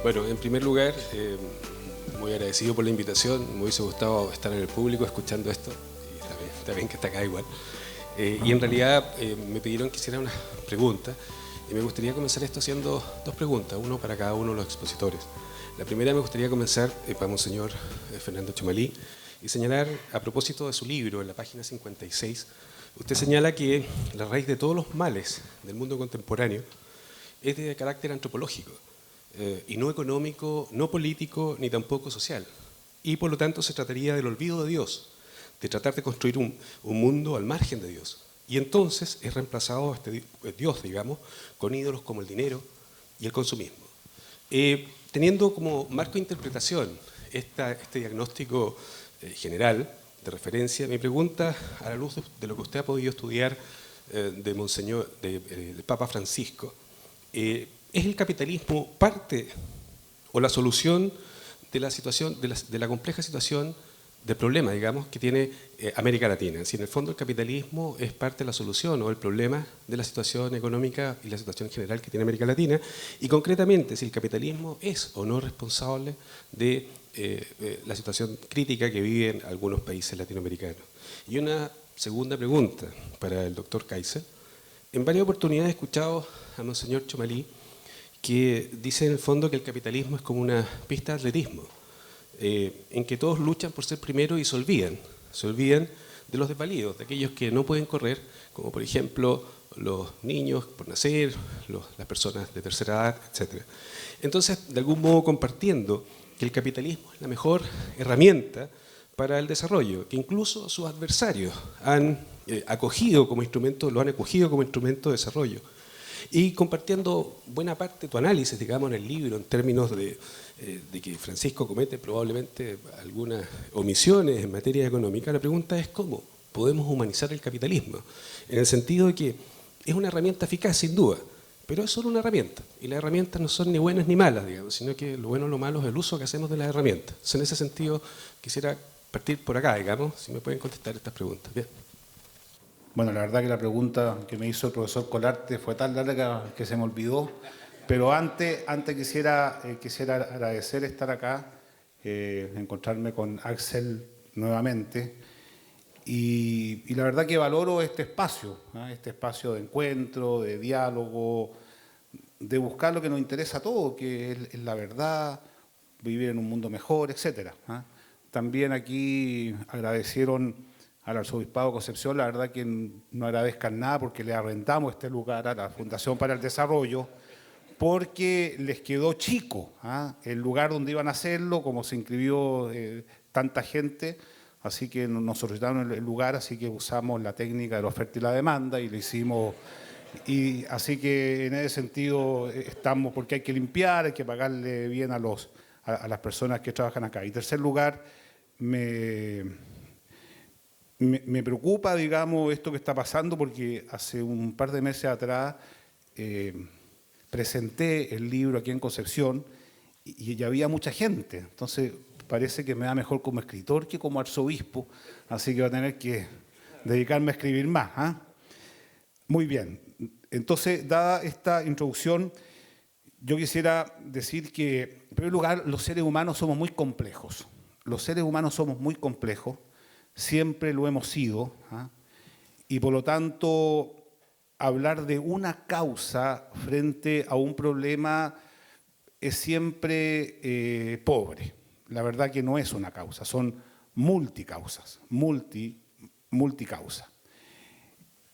Bueno, en primer lugar, muy agradecido por la invitación. Me hubiese gustado estar en el público escuchando esto. Y está bien que está acá igual. Y en realidad me pidieron que hiciera unas preguntas. Y me gustaría comenzar esto haciendo dos preguntas, uno para cada uno de los expositores. La primera me gustaría comenzar para Monseñor Fernando Chomalí y señalar, a propósito de su libro, en la página 56, usted señala que la raíz de todos los males del mundo contemporáneo es de carácter antropológico, y no económico, no político, ni tampoco social. Y por lo tanto se trataría del olvido de Dios, de tratar de construir un mundo al margen de Dios. Y entonces es reemplazado este Dios, digamos, con ídolos como el dinero y el consumismo. Teniendo como marco de interpretación este diagnóstico general de referencia, mi pregunta, a la luz de lo que usted ha podido estudiar de Monseñor, del Papa Francisco, ¿es el capitalismo parte o la solución de la situación, de la compleja situación del problema, digamos, que tiene América Latina? Si en el fondo el capitalismo es parte de la solución o el problema de la situación económica y la situación general que tiene América Latina, y concretamente si el capitalismo es o no responsable de la situación crítica que viven algunos países latinoamericanos. Y una segunda pregunta para el doctor Kaiser. En varias oportunidades he escuchado a Monseñor Chomalí que dice en el fondo que el capitalismo es como una pista de atletismo, en que todos luchan por ser primero y se olvidan de los desvalidos, de aquellos que no pueden correr, como por ejemplo los niños por nacer, las personas de tercera edad, etc. Entonces, de algún modo compartiendo que el capitalismo es la mejor herramienta para el desarrollo, que incluso sus adversarios han acogido como instrumento, lo han acogido como instrumento de desarrollo. Y compartiendo buena parte de tu análisis, digamos, en el libro, en términos de que Francisco comete probablemente algunas omisiones en materia económica, la pregunta es cómo podemos humanizar el capitalismo, en el sentido de que es una herramienta eficaz, sin duda, pero es solo una herramienta, y las herramientas no son ni buenas ni malas, digamos, sino que lo bueno o lo malo es el uso que hacemos de las herramientas. Entonces, en ese sentido, quisiera partir por acá, digamos, si me pueden contestar estas preguntas. Bien. Bueno, la verdad que la pregunta que me hizo el profesor Colarte fue tan larga que se me olvidó, pero antes quisiera agradecer estar acá, encontrarme con Axel nuevamente, y la verdad que valoro este espacio, ¿no? Este espacio de encuentro, de diálogo, de buscar lo que nos interesa a todos, que es la verdad, vivir en un mundo mejor, etc. También aquí agradecieron al Arzobispado de Concepción, la verdad que no agradezcan nada porque le arrendamos este lugar a la Fundación para el Desarrollo, porque les quedó chico el lugar donde iban a hacerlo, como se inscribió tanta gente, así que nos solicitaron el lugar, así que usamos la técnica de la oferta y la demanda y lo hicimos. Y así que en ese sentido estamos, porque hay que limpiar, hay que pagarle bien a las personas que trabajan acá. Y en tercer lugar, me preocupa, digamos, esto que está pasando, porque hace un par de meses atrás presenté el libro aquí en Concepción y ya había mucha gente. Entonces, parece que me da mejor como escritor que como arzobispo, así que voy a tener que dedicarme a escribir más. Muy bien. Entonces, dada esta introducción, yo quisiera decir que, en primer lugar, los seres humanos somos muy complejos. Los seres humanos somos muy complejos, siempre lo hemos sido, y por lo tanto, hablar de una causa frente a un problema es siempre pobre. La verdad que no es una causa, son multicausas, multicausa.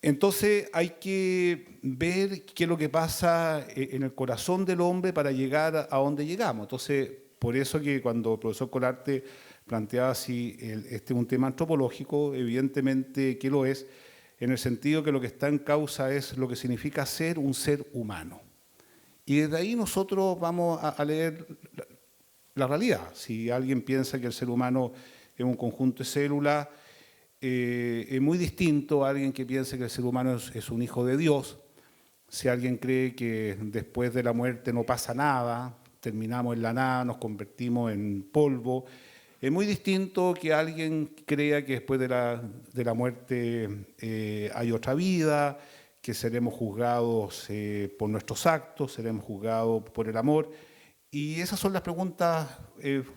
Entonces hay que ver qué es lo que pasa en el corazón del hombre para llegar a donde llegamos. Entonces, por eso que cuando el profesor Colarte planteaba si este es un tema antropológico, evidentemente que lo es, en el sentido que lo que está en causa es lo que significa ser un ser humano. Y desde ahí nosotros vamos a leer la realidad. Si alguien piensa que el ser humano es un conjunto de células, es muy distinto a alguien que piense que el ser humano es un hijo de Dios. Si alguien cree que después de la muerte no pasa nada, terminamos en la nada, nos convertimos en polvo, es muy distinto que alguien crea que después de la muerte hay otra vida, que seremos juzgados por nuestros actos, seremos juzgados por el amor. Y esas son las preguntas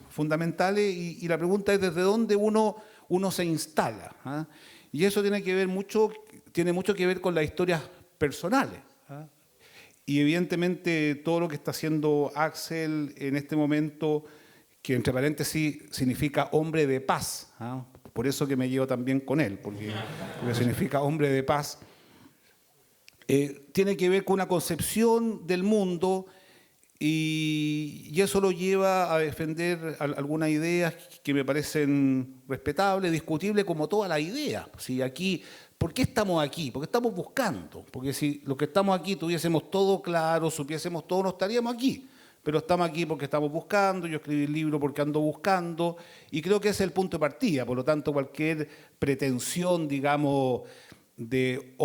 fundamentales y la pregunta es desde dónde uno se instala. ¿Ah? Y eso tiene mucho que ver con las historias personales. ¿Ah? Y evidentemente todo lo que está haciendo Axel en este momento, que entre paréntesis significa hombre de paz, ¿ah? Por eso que me llevo también con él, porque significa hombre de paz, tiene que ver con una concepción del mundo y eso lo lleva a defender algunas ideas que me parecen respetables, discutibles, como todas las ideas. Si aquí, ¿por qué estamos aquí? Porque estamos buscando. Porque si los que estamos aquí tuviésemos todo claro, supiésemos todo, no estaríamos aquí. Pero estamos aquí porque estamos buscando, yo escribí el libro porque ando buscando, y creo que ese es el punto de partida. Por lo tanto, cualquier pretensión, digamos, de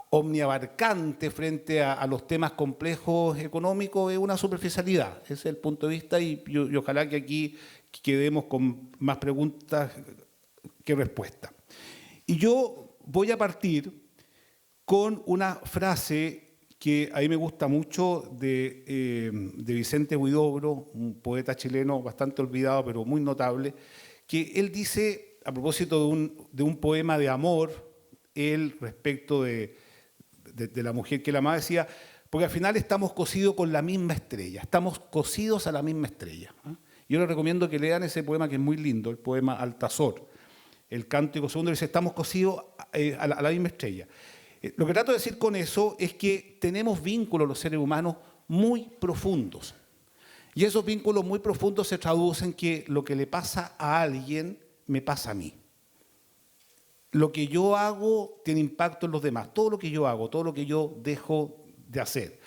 omniabarcante frente a los temas complejos económicos es una superficialidad. Ese es el punto de vista y ojalá que aquí quedemos con más preguntas que respuestas. Y yo voy a partir con una frase que a mí me gusta mucho de Vicente Huidobro, un poeta chileno bastante olvidado pero muy notable, que él dice, a propósito de un poema de amor, él respecto de la mujer que él amaba, decía, porque al final estamos cosidos con la misma estrella, estamos cosidos a la misma estrella. Yo les recomiendo que lean ese poema que es muy lindo, el poema Altazor, el cántico segundo, dice, estamos cosidos a la misma estrella. Lo que trato de decir con eso es que tenemos vínculos los seres humanos muy profundos. Y esos vínculos muy profundos se traducen en que lo que le pasa a alguien me pasa a mí. Lo que yo hago tiene impacto en los demás. Todo lo que yo hago, todo lo que yo dejo de hacer.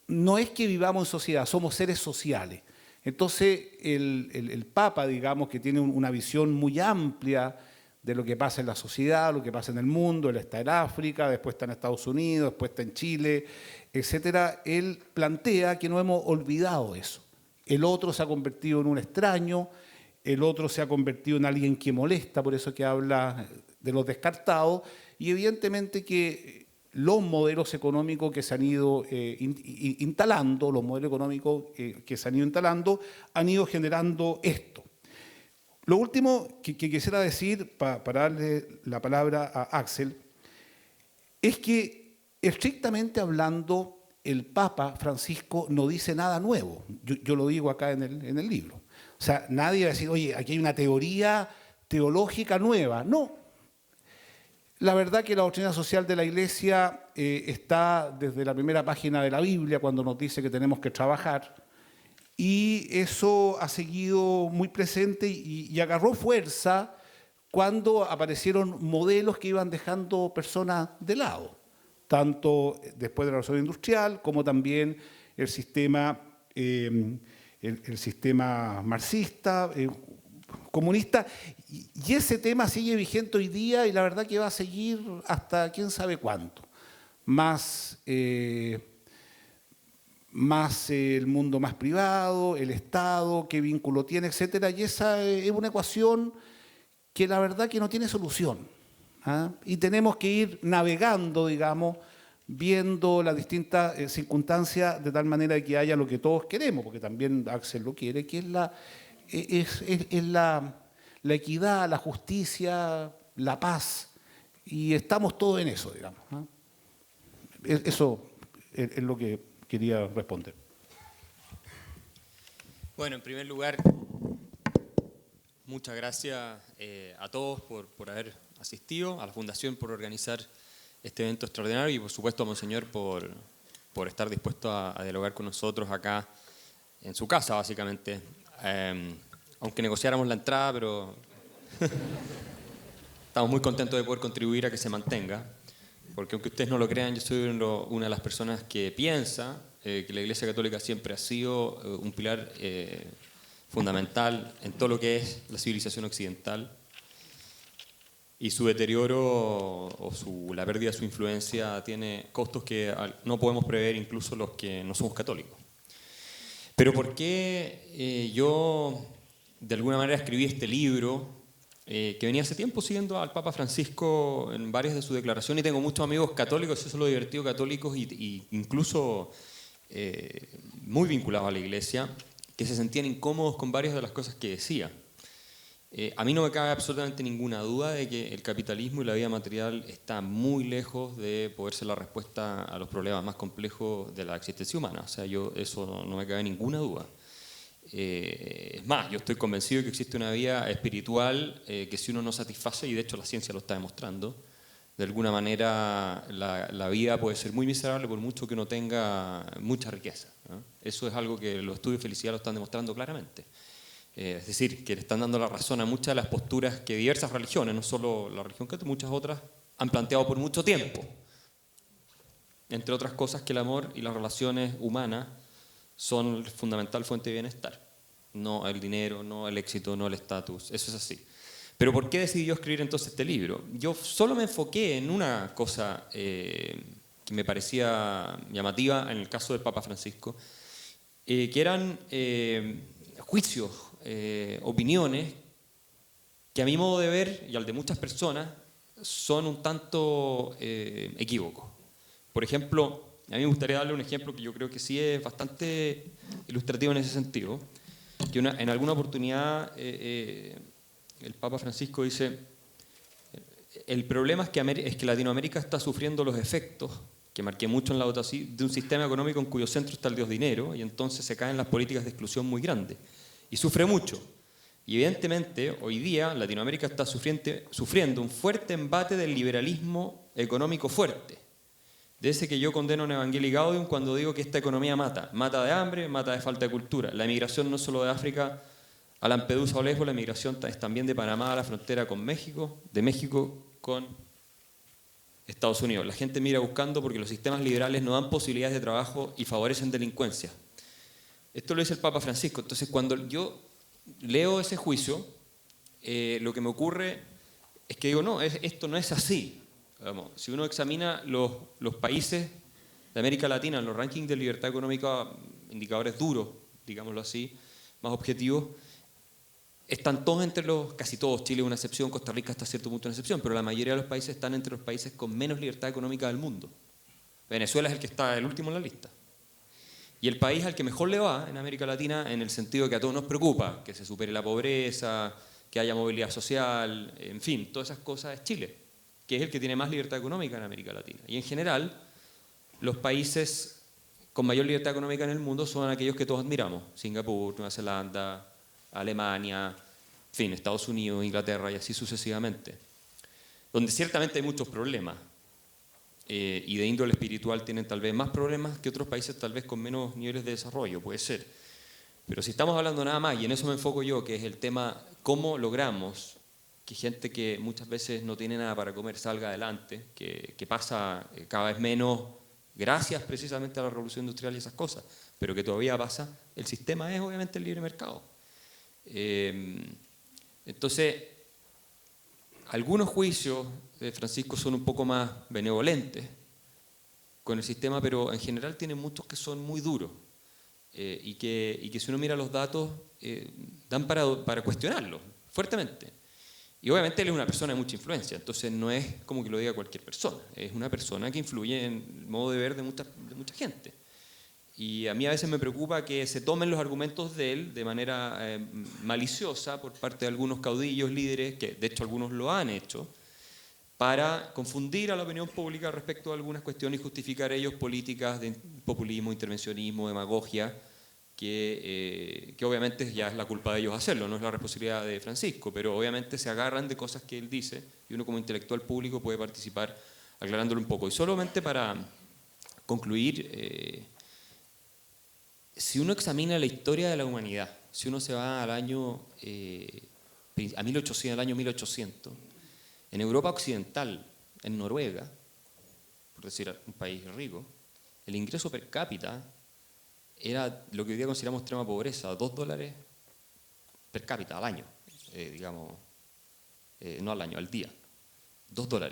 No es que vivamos en sociedad, somos seres sociales. Entonces, el Papa, digamos, que tiene una visión muy amplia de lo que pasa en la sociedad, lo que pasa en el mundo, él está en África, después está en Estados Unidos, después está en Chile, etcétera. Él plantea que no hemos olvidado eso. El otro se ha convertido en un extraño, el otro se ha convertido en alguien que molesta, por eso que habla de los descartados, y evidentemente que los modelos económicos que se han ido instalando, los modelos económicos que se han ido instalando, han ido generando esto. Lo último que quisiera decir, para darle la palabra a Axel, es que estrictamente hablando, el Papa Francisco no dice nada nuevo. Yo lo digo acá en el libro. O sea, nadie va a decir, oye, aquí hay una teoría teológica nueva. No. La verdad que la doctrina social de la Iglesia está desde la primera página de la Biblia, cuando nos dice que tenemos que trabajar, y eso ha seguido muy presente y agarró fuerza cuando aparecieron modelos que iban dejando personas de lado, tanto después de la Revolución Industrial como también el sistema marxista, comunista, y ese tema sigue vigente hoy día y la verdad que va a seguir hasta quién sabe cuánto. Más el mundo más privado, el Estado, qué vínculo tiene, etcétera, y esa es una ecuación que la verdad que no tiene solución. ¿Ah? Y tenemos que ir navegando, digamos, viendo las distintas circunstancias de tal manera que haya lo que todos queremos, porque también Axel lo quiere, que es la equidad, la justicia, la paz, y estamos todos en eso, digamos. ¿Ah? Eso es lo que quería responder. Bueno, en primer lugar, muchas gracias a todos por haber asistido, a la Fundación por organizar este evento extraordinario y por supuesto a Monseñor por estar dispuesto a dialogar con nosotros acá en su casa, básicamente. Aunque negociáramos la entrada, pero estamos muy contentos de poder contribuir a que se mantenga. Porque aunque ustedes no lo crean, yo soy una de las personas que piensa que la Iglesia Católica siempre ha sido un pilar fundamental en todo lo que es la civilización occidental y su deterioro la pérdida de su influencia tiene costos que no podemos prever incluso los que no somos católicos. Pero ¿por qué yo de alguna manera escribí este libro? Que venía hace tiempo siguiendo al Papa Francisco en varias de sus declaraciones y tengo muchos amigos católicos, eso es lo divertido, católicos y incluso muy vinculados a la Iglesia, que se sentían incómodos con varias de las cosas que decía. A mí no me cabe absolutamente ninguna duda de que el capitalismo y la vida material está muy lejos de poder ser la respuesta a los problemas más complejos de la existencia humana. O sea, eso no me cabe ninguna duda. Es más, yo estoy convencido de que existe una vía espiritual que si uno no satisface, y de hecho la ciencia lo está demostrando, de alguna manera la vida puede ser muy miserable por mucho que uno tenga mucha riqueza, ¿no? Eso es algo que los estudios de felicidad lo están demostrando claramente. Es decir, que le están dando la razón a muchas de las posturas que diversas religiones, no solo la religión católica, muchas otras, han planteado por mucho tiempo. Entre otras cosas, que el amor y las relaciones humanas son fundamental fuente de bienestar. No el dinero, no el éxito, no el estatus. Eso es así. Pero ¿por qué decidí yo escribir entonces este libro? Yo solo me enfoqué en una cosa que me parecía llamativa en el caso del Papa Francisco, que eran juicios, opiniones, que a mi modo de ver y al de muchas personas son un tanto equívocos. Por ejemplo, a mí me gustaría darle un ejemplo que yo creo que sí es bastante ilustrativo en ese sentido, que en alguna oportunidad el Papa Francisco dice: el problema es que Latinoamérica está sufriendo los efectos, que marqué mucho en la nota así, de un sistema económico en cuyo centro está el dios dinero, y entonces se caen las políticas de exclusión muy grandes. Y sufre mucho. Y evidentemente, hoy día, Latinoamérica está sufriendo un fuerte embate del liberalismo económico fuerte. De ese que yo condeno en Evangelii Gaudium cuando digo que esta economía mata. Mata de hambre, mata de falta de cultura. La emigración no solo de África a Lampedusa o Lesbos, la emigración es también de Panamá a la frontera con México, de México con Estados Unidos. La gente migra buscando porque los sistemas liberales no dan posibilidades de trabajo y favorecen delincuencia. Esto lo dice el Papa Francisco. Entonces, cuando yo leo ese juicio, lo que me ocurre es que digo, no, esto no es así. Vamos, si uno examina los países de América Latina, en los rankings de libertad económica, indicadores duros, digámoslo así, más objetivos, están todos casi todos, Chile es una excepción, Costa Rica hasta cierto punto una excepción, pero la mayoría de los países están entre los países con menos libertad económica del mundo. Venezuela es el que está el último en la lista. Y el país al que mejor le va en América Latina, en el sentido que a todos nos preocupa, que se supere la pobreza, que haya movilidad social, en fin, todas esas cosas, es Chile, que es el que tiene más libertad económica en América Latina. Y en general, los países con mayor libertad económica en el mundo son aquellos que todos admiramos: Singapur, Nueva Zelanda, Alemania, en fin, Estados Unidos, Inglaterra y así sucesivamente. Donde ciertamente hay muchos problemas. Y de índole espiritual tienen tal vez más problemas que otros países tal vez con menos niveles de desarrollo, puede ser. Pero si estamos hablando nada más, y en eso me enfoco yo, que es el tema cómo logramos que gente que muchas veces no tiene nada para comer salga adelante, que pasa cada vez menos gracias precisamente a la revolución industrial y esas cosas, pero que todavía pasa, el sistema es obviamente el libre mercado. Entonces, algunos juicios de Francisco son un poco más benevolentes con el sistema, pero en general tienen muchos que son muy duros y que si uno mira los datos dan para cuestionarlos fuertemente. Y obviamente él es una persona de mucha influencia, entonces no es como que lo diga cualquier persona, es una persona que influye en el modo de ver de mucha gente. Y a mí a veces me preocupa que se tomen los argumentos de él de manera maliciosa por parte de algunos caudillos, líderes, que de hecho algunos lo han hecho, para confundir a la opinión pública respecto a algunas cuestiones y justificar ellos políticas de populismo, intervencionismo, demagogia, que obviamente ya es la culpa de ellos hacerlo, no es la responsabilidad de Francisco, pero obviamente se agarran de cosas que él dice y uno como intelectual público puede participar aclarándolo un poco. Y solamente para concluir, si uno examina la historia de la humanidad, si uno se va al año 1800, en Europa Occidental, en Noruega, por decir un país rico, el ingreso per cápita era lo que hoy día consideramos extrema pobreza, $2 per cápita al año, digamos, no al año, al día, $2.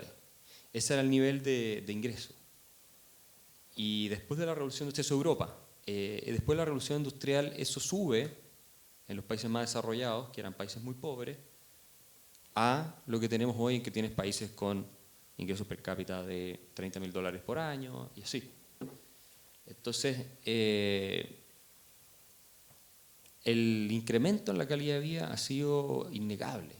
Ese era el nivel de ingreso. Y después de la revolución industrial, eso es Europa. Después de la revolución industrial, eso sube en los países más desarrollados, que eran países muy pobres, a lo que tenemos hoy, en que tienes países con ingresos per cápita de $30.000 por año y así. Entonces, el incremento en la calidad de vida ha sido innegable.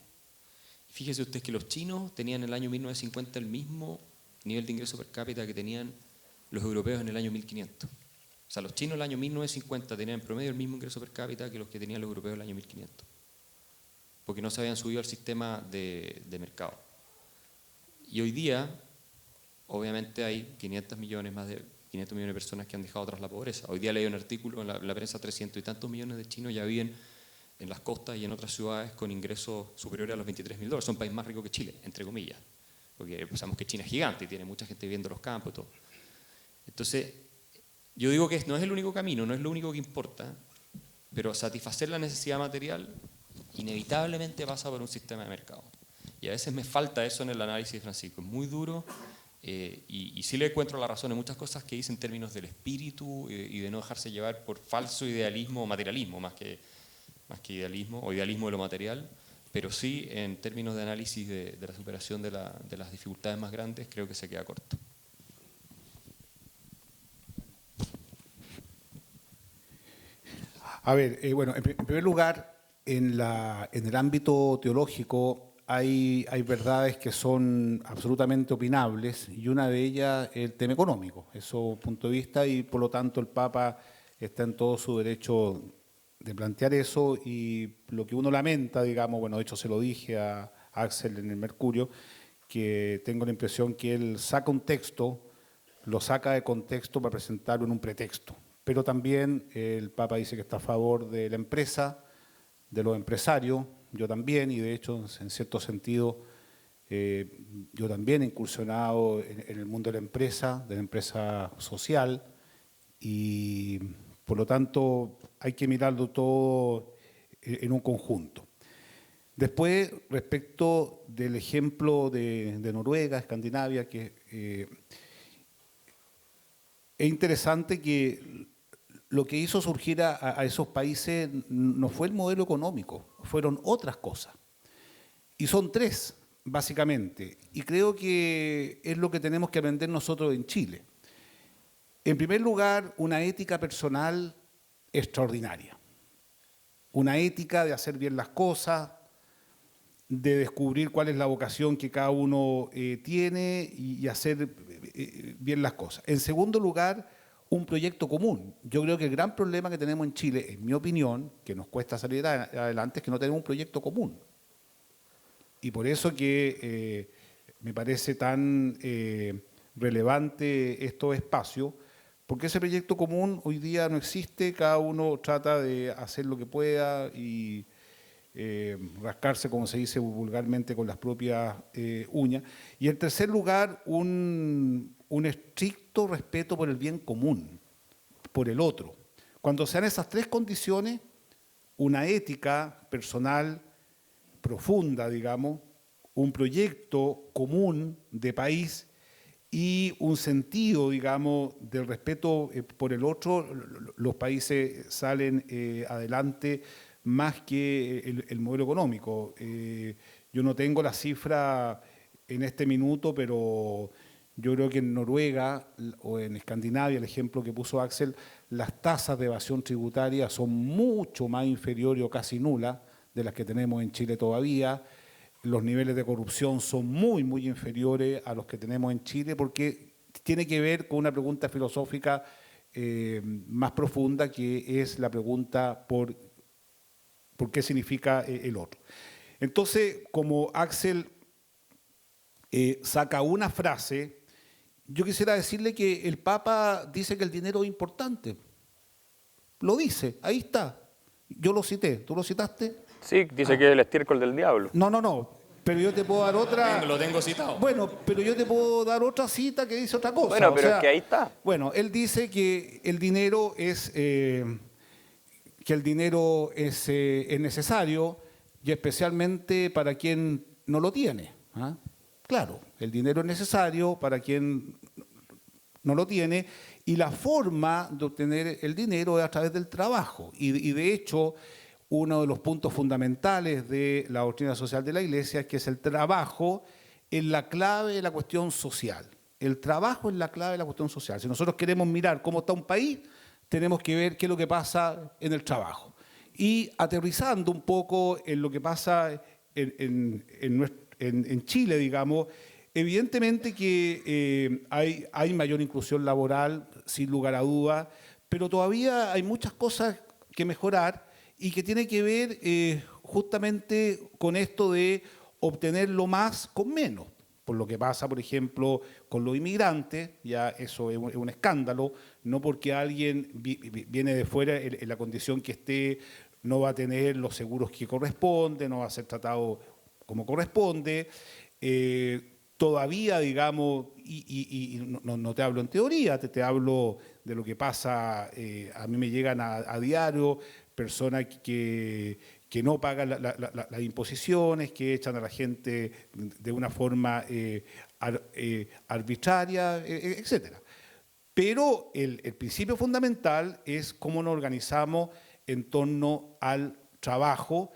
Fíjese usted que los chinos tenían en el año 1950 el mismo nivel de ingreso per cápita que tenían los europeos en el año 1500. O sea, los chinos en el año 1950 tenían en promedio el mismo ingreso per cápita que los que tenían los europeos en el año 1500. Porque no se habían subido al sistema de mercado. Y hoy día, obviamente hay 500 millones de personas que han dejado atrás la pobreza. Hoy día leí un artículo en la prensa, 300 y tantos millones de chinos ya viven en las costas y en otras ciudades con ingresos superiores a los $23.000. Son un país más rico que Chile, entre comillas. Porque sabemos que China es gigante y tiene mucha gente viviendo en los campos y todo. Entonces, yo digo que no es el único camino, no es lo único que importa, pero satisfacer la necesidad material inevitablemente pasa por un sistema de mercado. Y a veces me falta eso en el análisis de Francisco. Es muy duro y sí le encuentro la razón en muchas cosas que dice en términos del espíritu y de no dejarse llevar por falso idealismo o materialismo, más que idealismo o idealismo de lo material, pero sí en términos de análisis de la superación de las dificultades más grandes, creo que se queda corto. A ver, bueno, en primer lugar, en el ámbito teológico hay verdades que son absolutamente opinables y una de ellas es el tema económico, eso punto de vista, y por lo tanto el Papa está en todo su derecho de plantear eso, y lo que uno lamenta, digamos, bueno, de hecho se lo dije a Axel en el Mercurio, que tengo la impresión que él saca un texto, lo saca de contexto para presentarlo en un pretexto. Pero también el Papa dice que está a favor de la empresa, de los empresarios, yo también, y de hecho, en cierto sentido, yo también he incursionado en el mundo de la empresa social, y por lo tanto hay que mirarlo todo en un conjunto. Después, respecto del ejemplo de Noruega, Escandinavia, que es interesante que lo que hizo surgir a esos países no fue el modelo económico, fueron otras cosas. Y son tres, básicamente. Y creo que es lo que tenemos que aprender nosotros en Chile. En primer lugar, una ética personal extraordinaria. Una ética de hacer bien las cosas, de descubrir cuál es la vocación que cada uno tiene y hacer bien las cosas. En segundo lugar, un proyecto común. Yo creo que el gran problema que tenemos en Chile, en mi opinión, que nos cuesta salir adelante, es que no tenemos un proyecto común. Y por eso que me parece tan relevante estos espacios, porque ese proyecto común hoy día no existe, cada uno trata de hacer lo que pueda y rascarse, como se dice vulgarmente, con las propias uñas. Y en tercer lugar, un estricto respeto por el bien común, por el otro. Cuando sean esas tres condiciones, una ética personal profunda, digamos, un proyecto común de país y un sentido, digamos, del respeto por el otro, los países salen adelante más que el modelo económico. Yo no tengo la cifra en este minuto, pero yo creo que en Noruega o en Escandinavia, el ejemplo que puso Axel, las tasas de evasión tributaria son mucho más inferiores o casi nulas de las que tenemos en Chile todavía. Los niveles de corrupción son muy, muy inferiores a los que tenemos en Chile, porque tiene que ver con una pregunta filosófica más profunda, que es la pregunta por qué significa el otro. Entonces, como Axel saca una frase, yo quisiera decirle que el Papa dice que el dinero es importante. Lo dice, ahí está. Yo lo cité, ¿tú lo citaste? Sí, dice que es el estiércol del diablo. No, pero yo te puedo dar otra... Lo tengo citado. Bueno, pero yo te puedo dar otra cita que dice otra cosa. Bueno, pero es que ahí está. Bueno, él dice que el dinero es necesario, y especialmente para quien no lo tiene. ¿Ah? Claro, el dinero es necesario para quien no lo tiene, y la forma de obtener el dinero es a través del trabajo. Y de hecho, uno de los puntos fundamentales de la doctrina social de la Iglesia es que es el trabajo en la clave de la cuestión social. El trabajo es la clave de la cuestión social. Si nosotros queremos mirar cómo está un país, tenemos que ver qué es lo que pasa en el trabajo. Y aterrizando un poco en lo que pasa en Chile, digamos, evidentemente que hay mayor inclusión laboral, sin lugar a dudas, pero todavía hay muchas cosas que mejorar y que tiene que ver justamente con esto de obtener lo más con menos. Por lo que pasa, por ejemplo, con los inmigrantes, ya eso es un escándalo, no porque alguien viene de fuera en la condición que esté, no va a tener los seguros que corresponden, no va a ser tratado como corresponde. Todavía, digamos, y no te hablo en teoría, te hablo de lo que pasa, a mí me llegan a diario personas que no pagan las imposiciones, que echan a la gente de una forma arbitraria, etc. Pero el principio fundamental es cómo nos organizamos en torno al trabajo,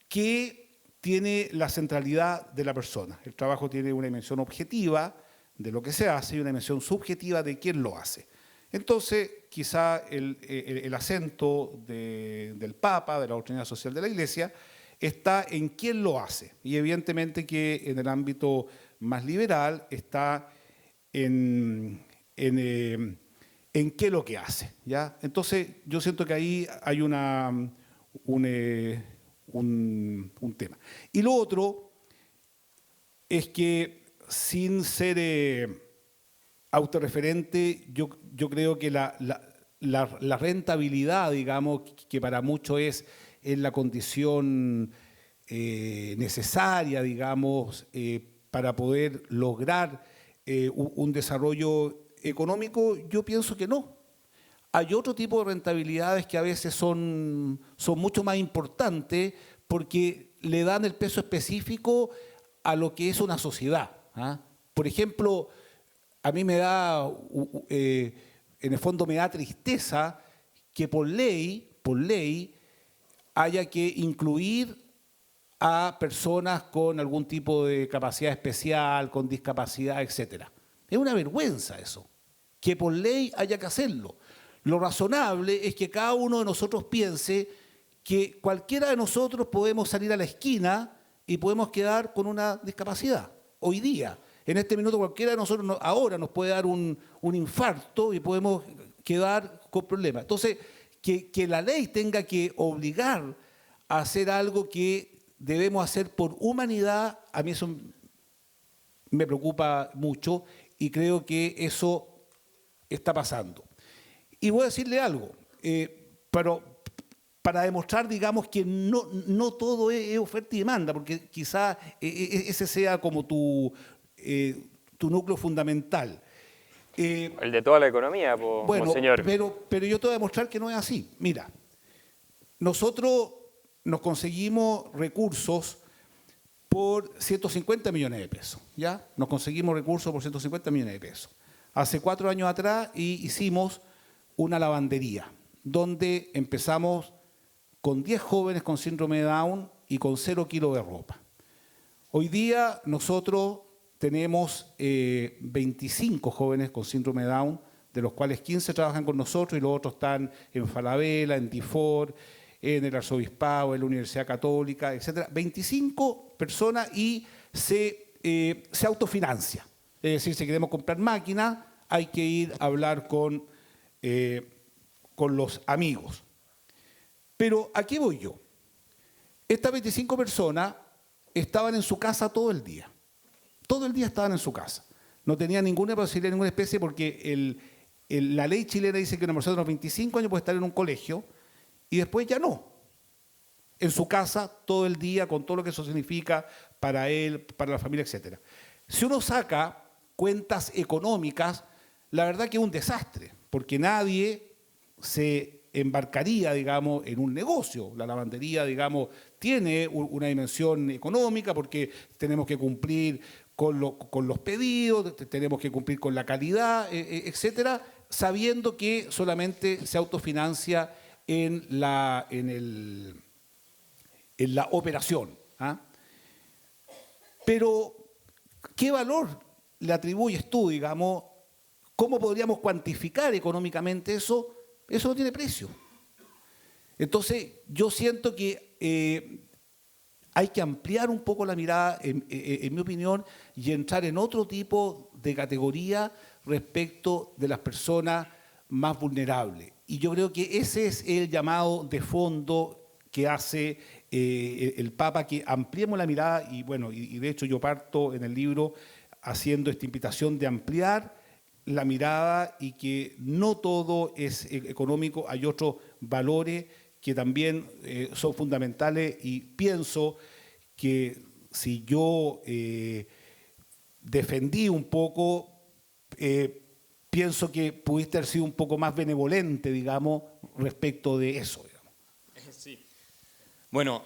que tiene la centralidad de la persona. El trabajo tiene una dimensión objetiva de lo que se hace y una dimensión subjetiva de quién lo hace. Entonces, quizá el acento del Papa, de la doctrina social de la Iglesia, está en quién lo hace. Y evidentemente que en el ámbito más liberal está en qué es lo que hace, ¿ya? Entonces, yo siento que ahí hay un tema. Y lo otro es que, sin ser autorreferente, yo creo que la rentabilidad, digamos, que para muchos es la condición necesaria, digamos, para poder lograr un desarrollo económico, yo pienso que no. Hay otro tipo de rentabilidades que a veces son mucho más importantes porque le dan el peso específico a lo que es una sociedad, ¿ah? Por ejemplo, a mí me da, en el fondo me da tristeza que por ley haya que incluir a personas con algún tipo de capacidad especial, con discapacidad, etc. Es una vergüenza eso, que por ley haya que hacerlo. Lo razonable es que cada uno de nosotros piense que cualquiera de nosotros podemos salir a la esquina y podemos quedar con una discapacidad. Hoy día, en este minuto, cualquiera de nosotros ahora nos puede dar un infarto y podemos quedar con problemas. Entonces, que la ley tenga que obligar a hacer algo que debemos hacer por humanidad, a mí eso me preocupa mucho y creo que eso está pasando. Y voy a decirle algo, pero para demostrar, digamos, que no todo es oferta y demanda, porque quizás ese sea como tu núcleo fundamental. El de toda la economía, bueno, monseñor. Pero yo te voy a demostrar que no es así. Mira, nosotros nos conseguimos recursos por 150 millones de pesos, ¿ya? Nos conseguimos recursos por 150 millones de pesos. Hace 4 años atrás hicimos una lavandería, donde empezamos con 10 jóvenes con síndrome de Down y con 0 kilos de ropa. Hoy día nosotros tenemos 25 jóvenes con síndrome de Down, de los cuales 15 trabajan con nosotros y los otros están en Falabella, en DIFOR, en el Arzobispado, en la Universidad Católica, etc. 25 personas y se autofinancia. Es decir, si queremos comprar máquinas, hay que ir a hablar con los amigos. Pero ¿a qué voy yo? Estas 25 personas estaban en su casa todo el día. Todo el día estaban en su casa. No tenían ninguna posibilidad, ninguna especie, porque la ley chilena dice que una persona de los 25 años puede estar en un colegio y después ya no. En su casa todo el día, con todo lo que eso significa para él, para la familia, etc. Si uno saca cuentas económicas, la verdad que es un desastre, porque nadie se embarcaría, digamos, en un negocio. La lavandería, digamos, tiene una dimensión económica porque tenemos que cumplir con los pedidos, tenemos que cumplir con la calidad, etcétera, sabiendo que solamente se autofinancia en la operación, ¿ah? Pero, ¿qué valor le atribuyes tú, digamos, ¿cómo podríamos cuantificar económicamente eso? Eso no tiene precio. Entonces, yo siento que hay que ampliar un poco la mirada, en mi opinión, y entrar en otro tipo de categoría respecto de las personas más vulnerables. Y yo creo que ese es el llamado de fondo que hace el Papa, que ampliemos la mirada, y bueno, y de hecho yo parto en el libro haciendo esta invitación de ampliar la mirada y que no todo es económico, hay otros valores que también son fundamentales, y pienso que si yo defendí un poco, pienso que pudiste haber sido un poco más benevolente, digamos, respecto de eso. Digamos. Sí. Bueno,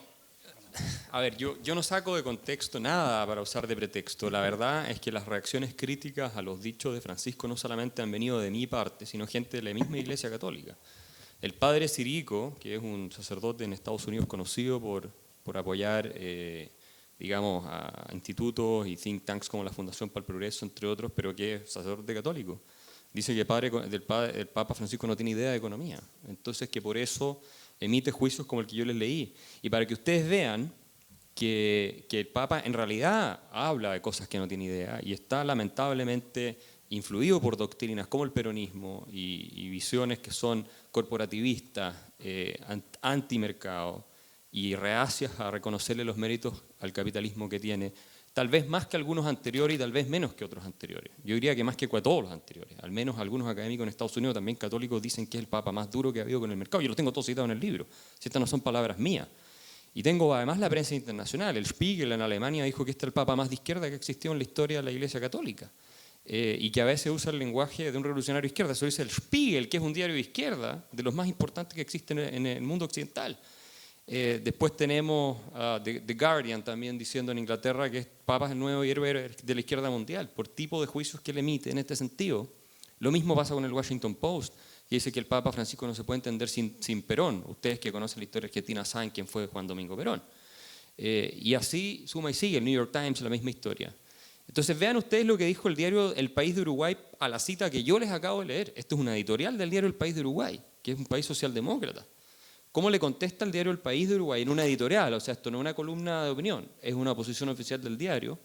a ver, yo no saco de contexto nada para usar de pretexto. La verdad es que las reacciones críticas a los dichos de Francisco no solamente han venido de mi parte, sino gente de la misma Iglesia Católica. El padre Sirico, que es un sacerdote en Estados Unidos conocido por apoyar, digamos, a institutos y think tanks como la Fundación para el Progreso, entre otros, pero que es sacerdote católico, dice que el Papa Francisco no tiene idea de economía. Entonces, que por eso emite juicios como el que yo les leí. Y para que ustedes vean que el Papa en realidad habla de cosas que no tiene idea y está lamentablemente influido por doctrinas como el peronismo y visiones que son corporativistas, antimercado y reacias a reconocerle los méritos al capitalismo que tiene, tal vez más que algunos anteriores y tal vez menos que otros anteriores. Yo diría que más que todos los anteriores. Al menos algunos académicos en Estados Unidos, también católicos, dicen que es el Papa más duro que ha habido con el mercado. Yo lo tengo todo citado en el libro, si estas no son palabras mías. Y tengo además la prensa internacional. El Spiegel en Alemania dijo que este es el Papa más de izquierda que existió en la historia de la Iglesia Católica. Y que a veces usa el lenguaje de un revolucionario de izquierda. Eso dice el Spiegel, que es un diario de izquierda, de los más importantes que existen en el mundo occidental. Después tenemos The Guardian también diciendo en Inglaterra que Papa es el nuevo héroe de la izquierda mundial por tipo de juicios que él emite en este sentido. Lo mismo pasa con el Washington Post, que dice que el Papa Francisco no se puede entender sin Perón. Ustedes que conocen la historia argentina saben quién fue Juan Domingo Perón. Y así suma y sigue, el New York Times, la misma historia. Entonces vean ustedes lo que dijo el diario El País de Uruguay a la cita que yo les acabo de leer. Esto es una editorial del diario El País de Uruguay, que es un país socialdemócrata. ¿Cómo le contesta el diario El País de Uruguay en una editorial? O sea, esto no es una columna de opinión, es una posición oficial del diario.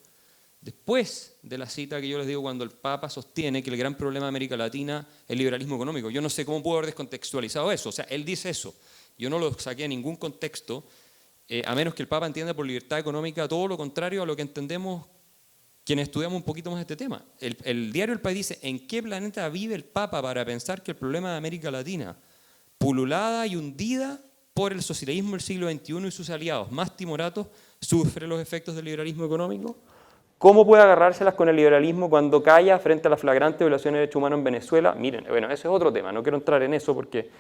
Después de la cita que yo les digo cuando el Papa sostiene que el gran problema de América Latina es el liberalismo económico. Yo no sé cómo puedo haber descontextualizado eso. O sea, él dice eso. Yo no lo saqué a ningún contexto, a menos que el Papa entienda por libertad económica todo lo contrario a lo que entendemos quienes estudiamos un poquito más este tema. El diario El País dice, ¿en qué planeta vive el Papa para pensar que el problema de América Latina, pululada y hundida por el socialismo del siglo XXI y sus aliados más timoratos, sufre los efectos del liberalismo económico? ¿Cómo puede agarrárselas con el liberalismo cuando calla frente a la flagrante violación de derechos humanos en Venezuela? Miren, bueno, ese es otro tema, no quiero entrar en eso porque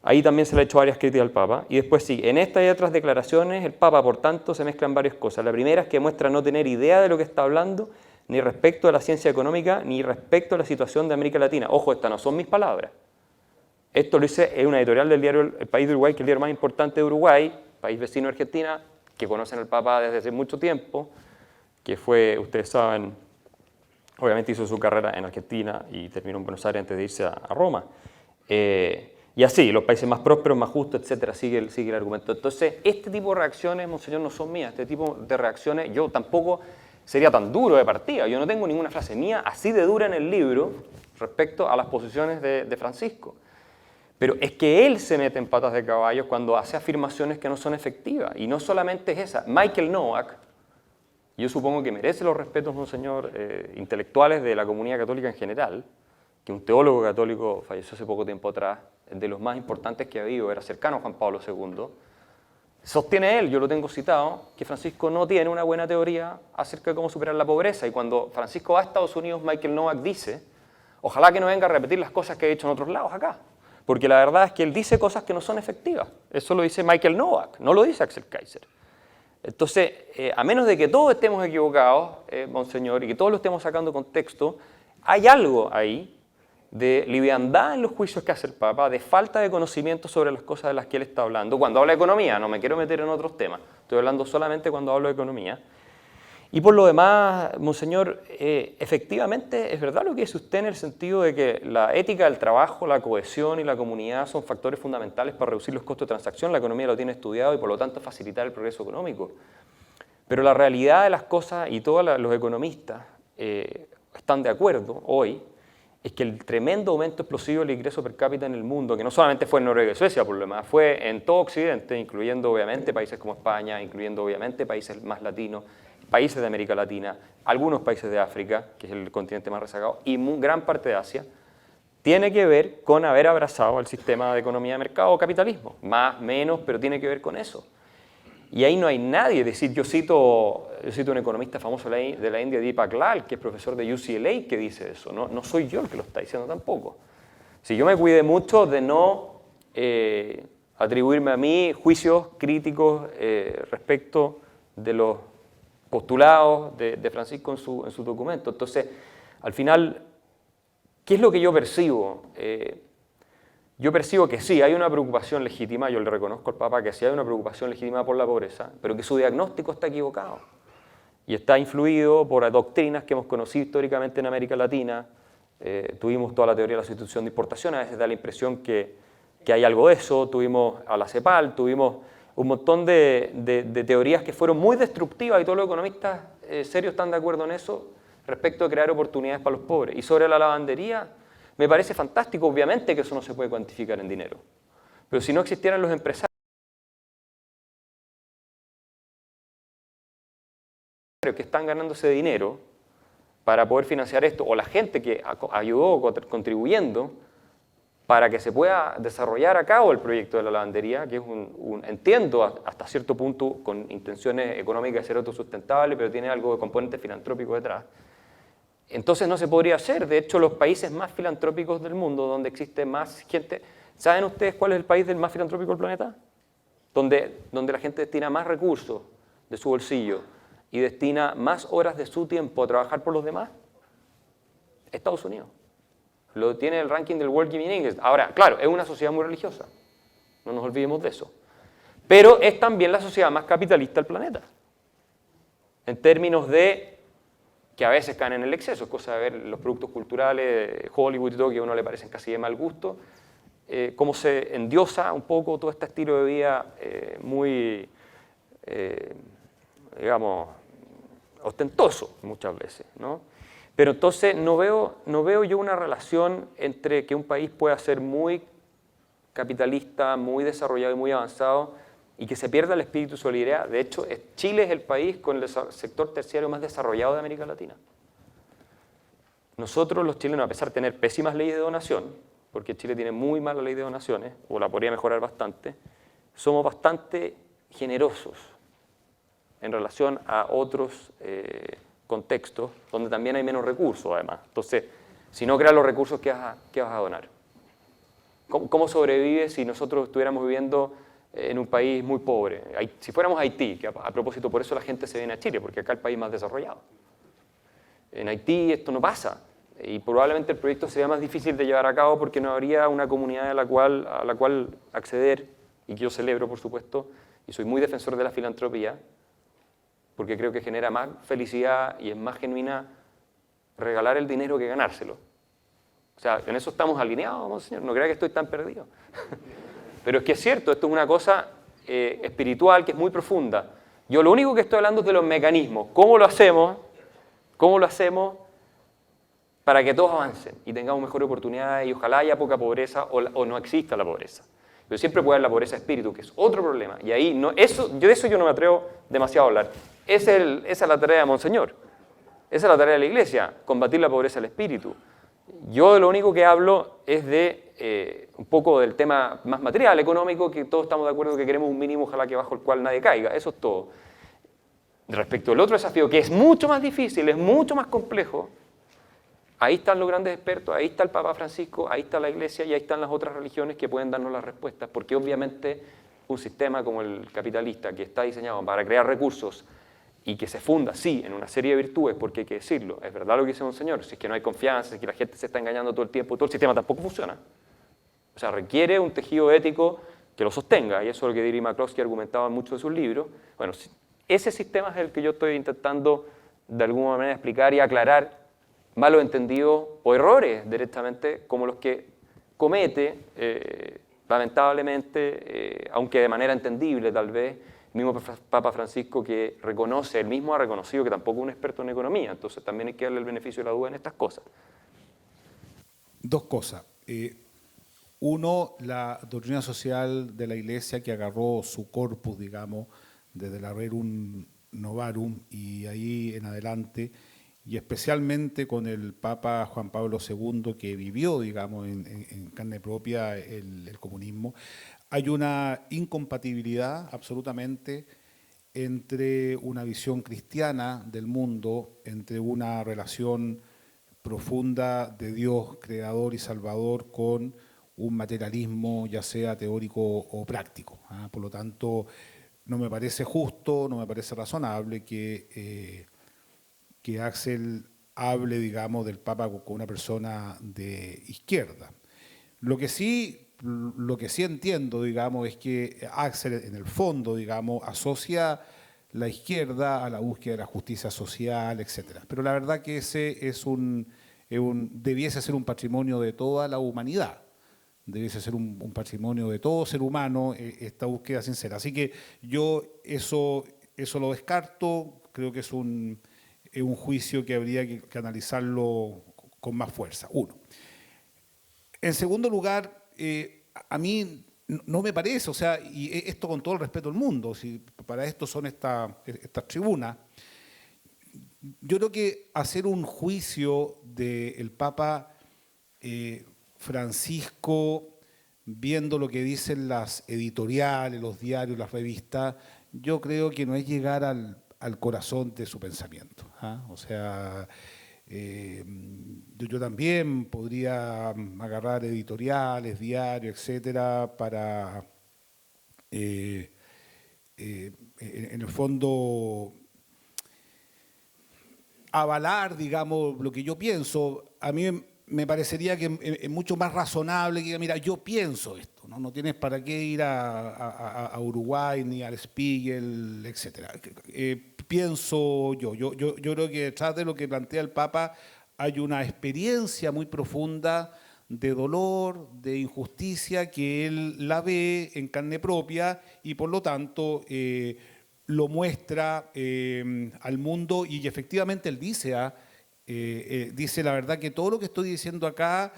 ahí también se le ha hecho varias críticas al Papa. Y después sí, en estas y otras declaraciones el Papa, por tanto, se mezclan varias cosas. La primera es que muestra no tener idea de lo que está hablando, ni respecto a la ciencia económica, ni respecto a la situación de América Latina. Ojo, estas no son mis palabras. Esto lo hice en una editorial del diario El País de Uruguay, que es el diario más importante de Uruguay, país vecino de Argentina, que conocen al Papa desde hace mucho tiempo, que fue, ustedes saben, obviamente hizo su carrera en Argentina y terminó en Buenos Aires antes de irse a Roma. Y así, los países más prósperos, más justos, etcétera, sigue el argumento. Entonces, este tipo de reacciones, monseñor, no son mías. Este tipo de reacciones, yo tampoco sería tan duro de partida. Yo no tengo ninguna frase mía así de dura en el libro respecto a las posiciones de Francisco. Pero es que él se mete en patas de caballo cuando hace afirmaciones que no son efectivas. Y no solamente es esa. Michael Nowak, yo supongo que merece los respetos, monseñor, intelectuales de la comunidad católica en general, que un teólogo católico falleció hace poco tiempo atrás, de los más importantes que ha habido, era cercano a Juan Pablo II, sostiene él, yo lo tengo citado, que Francisco no tiene una buena teoría acerca de cómo superar la pobreza. Y cuando Francisco va a Estados Unidos, Michael Nowak dice, ojalá que no venga a repetir las cosas que he hecho en otros lados acá. Porque la verdad es que él dice cosas que no son efectivas. Eso lo dice Michael Nowak, no lo dice Axel Kaiser. Entonces, a menos de que todos estemos equivocados, monseñor, y que todos lo estemos sacando de contexto, hay algo ahí de liviandad en los juicios que hace el Papa, de falta de conocimiento sobre las cosas de las que él está hablando. Cuando habla de economía, no me quiero meter en otros temas, estoy hablando solamente cuando hablo de economía. Y por lo demás, monseñor, efectivamente es verdad lo que dice usted en el sentido de que la ética del trabajo, la cohesión y la comunidad son factores fundamentales para reducir los costos de transacción. La economía lo tiene estudiado y por lo tanto facilitar el progreso económico. Pero la realidad de las cosas, y todos los economistas están de acuerdo hoy, es que el tremendo aumento explosivo del ingreso per cápita en el mundo, que no solamente fue en Noruega y Suecia, por lo demás, fue en todo Occidente, incluyendo obviamente países como España, incluyendo obviamente países más latinos, países de América Latina, algunos países de África, que es el continente más rezagado, y gran parte de Asia, tiene que ver con haber abrazado el sistema de economía de mercado o capitalismo. Más, menos, pero tiene que ver con eso. Y ahí no hay nadie, es decir, yo cito un economista famoso de la India, Deepak Lal, que es profesor de UCLA, que dice eso. No soy yo el que lo está diciendo tampoco. Si yo me cuidé mucho de no atribuirme a mí juicios críticos respecto de los postulados de Francisco en su documento. Entonces, al final, ¿qué es lo que yo percibo? Yo percibo que sí, hay una preocupación legítima, yo le reconozco al Papa que sí hay una preocupación legítima por la pobreza, pero que su diagnóstico está equivocado y está influido por doctrinas que hemos conocido históricamente en América Latina. Tuvimos toda la teoría de la sustitución de importación, a veces da la impresión que hay algo de eso, tuvimos a la CEPAL, tuvimos un montón de teorías que fueron muy destructivas y todos los economistas serios están de acuerdo en eso respecto a crear oportunidades para los pobres. Y sobre la lavandería, me parece fantástico, obviamente que eso no se puede cuantificar en dinero, pero si no existieran los empresarios que están ganándose dinero para poder financiar esto, o la gente que ayudó contribuyendo para que se pueda desarrollar a cabo el proyecto de la lavandería, que es entiendo hasta cierto punto con intenciones económicas de ser autosustentable, pero tiene algo de componente filantrópico detrás. Entonces no se podría hacer. De hecho, los países más filantrópicos del mundo, donde existe más gente... ¿Saben ustedes cuál es el país más filantrópico del planeta? Donde la gente destina más recursos de su bolsillo y destina más horas de su tiempo a trabajar por los demás. Estados Unidos. Lo tiene el ranking del World Giving Index. Ahora, claro, es una sociedad muy religiosa. No nos olvidemos de eso. Pero es también la sociedad más capitalista del planeta. En términos de que a veces caen en el exceso, es cosa de ver los productos culturales, Hollywood y todo, que a uno le parecen casi de mal gusto, cómo se endiosa un poco todo este estilo de vida muy, digamos, ostentoso muchas veces, ¿no? Pero entonces no veo yo una relación entre que un país pueda ser muy capitalista, muy desarrollado y muy avanzado y que se pierda el espíritu de solidaridad. De hecho, Chile es el país con el sector terciario más desarrollado de América Latina. Nosotros los chilenos, a pesar de tener pésimas leyes de donación, porque Chile tiene muy mala ley de donaciones, o la podría mejorar bastante, somos bastante generosos en relación a otros contextos donde también hay menos recursos, además. Entonces, si no creas los recursos, ¿qué vas a donar? ¿Cómo sobrevives si nosotros estuviéramos viviendo en un país muy pobre? Si fuéramos Haití, que a propósito por eso la gente se viene a Chile, porque acá es el país más desarrollado. En Haití esto no pasa, y probablemente el proyecto sería más difícil de llevar a cabo porque no habría una comunidad a la cual acceder, y que yo celebro, por supuesto, y soy muy defensor de la filantropía, porque creo que genera más felicidad y es más genuina regalar el dinero que ganárselo. O sea, en eso estamos alineados, monseñor, no crea que estoy tan perdido. Pero es que es cierto, esto es una cosa espiritual que es muy profunda. Yo lo único que estoy hablando es de los mecanismos. ¿Cómo lo hacemos para que todos avancen y tengamos mejores oportunidades y ojalá haya poca pobreza o no exista la pobreza? Pero siempre puede haber la pobreza de espíritu, que es otro problema. Y ahí, de eso yo no me atrevo demasiado a hablar. Esa es la tarea de Monseñor. Esa es la tarea de la Iglesia, combatir la pobreza del espíritu. Yo de lo único que hablo es de un poco del tema más material, económico, que todos estamos de acuerdo que queremos un mínimo, ojalá que bajo el cual nadie caiga. Eso es todo. Respecto al otro desafío, que es mucho más difícil, es mucho más complejo, ahí están los grandes expertos, ahí está el Papa Francisco, ahí está la Iglesia y ahí están las otras religiones que pueden darnos las respuestas, porque obviamente un sistema como el capitalista, que está diseñado para crear recursos y que se funda, sí, en una serie de virtudes, porque hay que decirlo, es verdad lo que dice Monseñor, si es que no hay confianza, si es que la gente se está engañando todo el tiempo, todo el sistema tampoco funciona. O sea, requiere un tejido ético que lo sostenga, y eso es lo que Diri McCloskey argumentaba en muchos de sus libros. Bueno, ese sistema es el que yo estoy intentando de alguna manera explicar y aclarar malos entendidos o errores directamente como los que comete, lamentablemente, aunque de manera entendible tal vez, el mismo Papa Francisco, que reconoce, él mismo ha reconocido que tampoco es un experto en economía, entonces también hay que darle el beneficio de la duda en estas cosas. Dos cosas. Uno, la doctrina social de la Iglesia, que agarró su corpus, digamos, desde la Rerum Novarum y ahí en adelante, y especialmente con el Papa Juan Pablo II, que vivió, digamos, en carne propia el comunismo. Hay una incompatibilidad absolutamente entre una visión cristiana del mundo, entre una relación profunda de Dios creador y salvador con un materialismo ya sea teórico o práctico. Por lo tanto, no me parece justo, no me parece razonable que Axel hable, digamos, del Papa con una persona de izquierda. Lo que sí entiendo, digamos, es que Axel, en el fondo, digamos, asocia la izquierda a la búsqueda de la justicia social, etc. Pero la verdad que ese debiese ser un patrimonio de toda la humanidad. Debiese ser un patrimonio de todo ser humano, esta búsqueda sincera. Así que yo eso lo descarto, creo que es un juicio que habría que analizarlo con más fuerza, uno. En segundo lugar, a mí no me parece, o sea, y esto con todo el respeto del mundo, si para esto son estas tribunas, yo creo que hacer un juicio del Papa Francisco, viendo lo que dicen las editoriales, los diarios, las revistas, yo creo que no es llegar al corazón de su pensamiento. O sea, yo también podría agarrar editoriales, diarios, etcétera, para, en el fondo, avalar, digamos, lo que yo pienso. A mí me parecería que es mucho más razonable que diga, mira, yo pienso esto, no tienes para qué ir a Uruguay ni al Spiegel, etcétera. Pienso yo creo que detrás de lo que plantea el Papa hay una experiencia muy profunda de dolor, de injusticia, que él la ve en carne propia y por lo tanto lo muestra al mundo y efectivamente él dice, dice la verdad que todo lo que estoy diciendo acá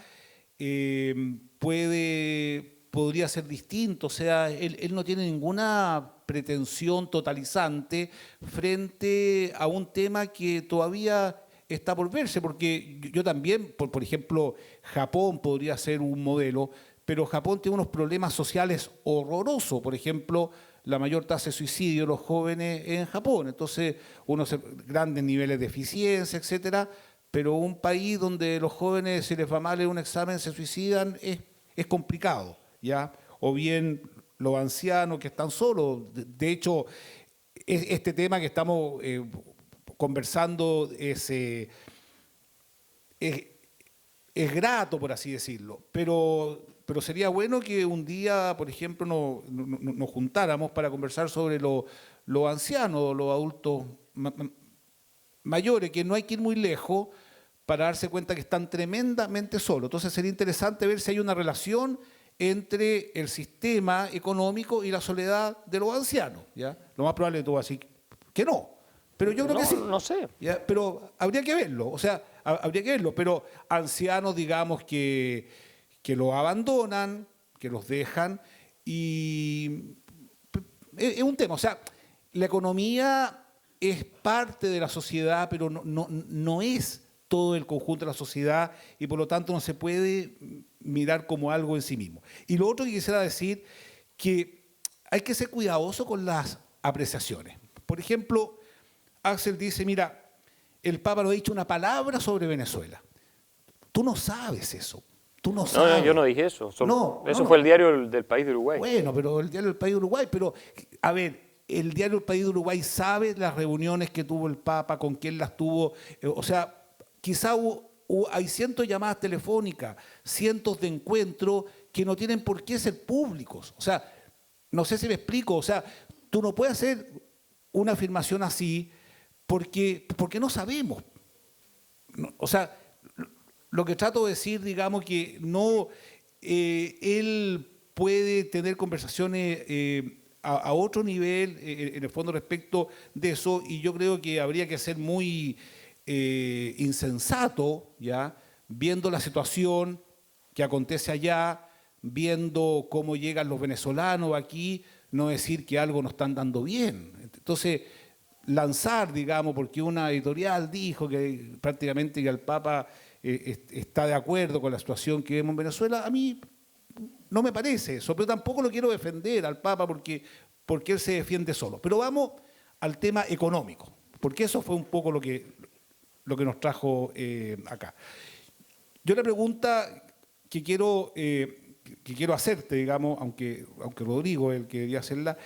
podría ser distinto, o sea, él no tiene ninguna pretensión totalizante frente a un tema que todavía está por verse, porque yo también, por ejemplo, Japón podría ser un modelo, pero Japón tiene unos problemas sociales horrorosos, por ejemplo, la mayor tasa de suicidio de los jóvenes en Japón, entonces unos grandes niveles de eficiencia, etcétera, pero un país donde los jóvenes, si les va mal en un examen, se suicidan, es complicado, ¿ya? O bien los ancianos que están solos. De hecho, este tema que estamos conversando es grato, por así decirlo, pero sería bueno que un día, por ejemplo, nos juntáramos para conversar sobre los ancianos, los adultos mayores, que no hay que ir muy lejos para darse cuenta que están tremendamente solos. Entonces sería interesante ver si hay una relación entre el sistema económico y la soledad de los ancianos, ¿ya? Lo más probable es todo así que no, pero yo creo que sí. No sé. ¿Ya? Pero habría que verlo, o sea, habría que verlo, pero ancianos, digamos, que los abandonan, que los dejan, y es un tema, o sea, la economía es parte de la sociedad, pero no es todo el conjunto de la sociedad y por lo tanto no se puede mirar como algo en sí mismo. Y lo otro que quisiera decir, que hay que ser cuidadoso con las apreciaciones. Por ejemplo, Axel dice, mira, el Papa no ha dicho una palabra sobre Venezuela. Tú no sabes eso. Tú no sabes. No, yo no dije eso. Eso No. fue el diario del País de Uruguay. Bueno, pero el diario del País de Uruguay, pero a ver, el diario del País de Uruguay sabe las reuniones que tuvo el Papa, con quién las tuvo, o sea, quizá hay cientos de llamadas telefónicas, cientos de encuentros que no tienen por qué ser públicos. O sea, no sé si me explico, o sea, tú no puedes hacer una afirmación así porque no sabemos. O sea, lo que trato de decir, digamos, que no, él puede tener conversaciones a otro nivel, en el fondo, respecto de eso, y yo creo que habría que ser muy insensato, ¿ya?, viendo la situación que acontece allá, viendo cómo llegan los venezolanos aquí, no decir que algo nos están dando bien. Entonces, lanzar, digamos, porque una editorial dijo que prácticamente que el Papa está de acuerdo con la situación que vemos en Venezuela, a mí no me parece eso, pero tampoco lo quiero defender al Papa porque él se defiende solo. Pero vamos al tema económico, porque eso fue un poco lo que nos trajo acá. Yo la pregunta que quiero hacerte, digamos, aunque Rodrigo es el que debería hacerla,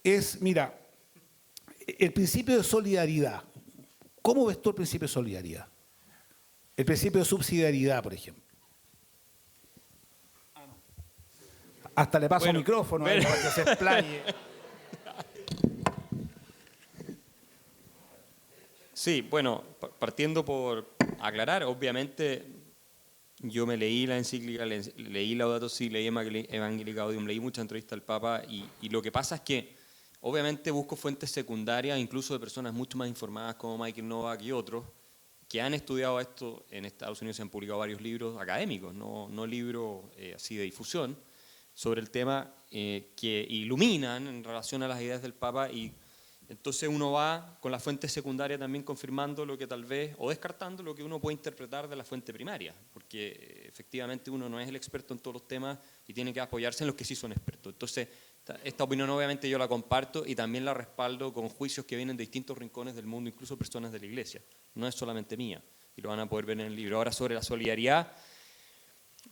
es, mira, el principio de solidaridad. ¿Cómo ves tú el principio de solidaridad? El principio de subsidiariedad, por ejemplo. Hasta le paso el micrófono para que se explaye. Sí, bueno, partiendo por aclarar, obviamente yo me leí la encíclica, leí Laudato Si, leí Evangelii Gaudium, leí muchas entrevistas al Papa y lo que pasa es que obviamente busco fuentes secundarias, incluso de personas mucho más informadas como Michael Novak y otros, que han estudiado esto. En Estados Unidos se han publicado varios libros académicos, no libros así de difusión, sobre el tema que iluminan en relación a las ideas del Papa, y entonces uno va con la fuente secundaria también confirmando lo que tal vez, o descartando lo que uno puede interpretar de la fuente primaria, porque efectivamente uno no es el experto en todos los temas y tiene que apoyarse en los que sí son expertos. Entonces, esta opinión obviamente yo la comparto y también la respaldo con juicios que vienen de distintos rincones del mundo, incluso personas de la Iglesia. No es solamente mía, y lo van a poder ver en el libro. Ahora, sobre la solidaridad,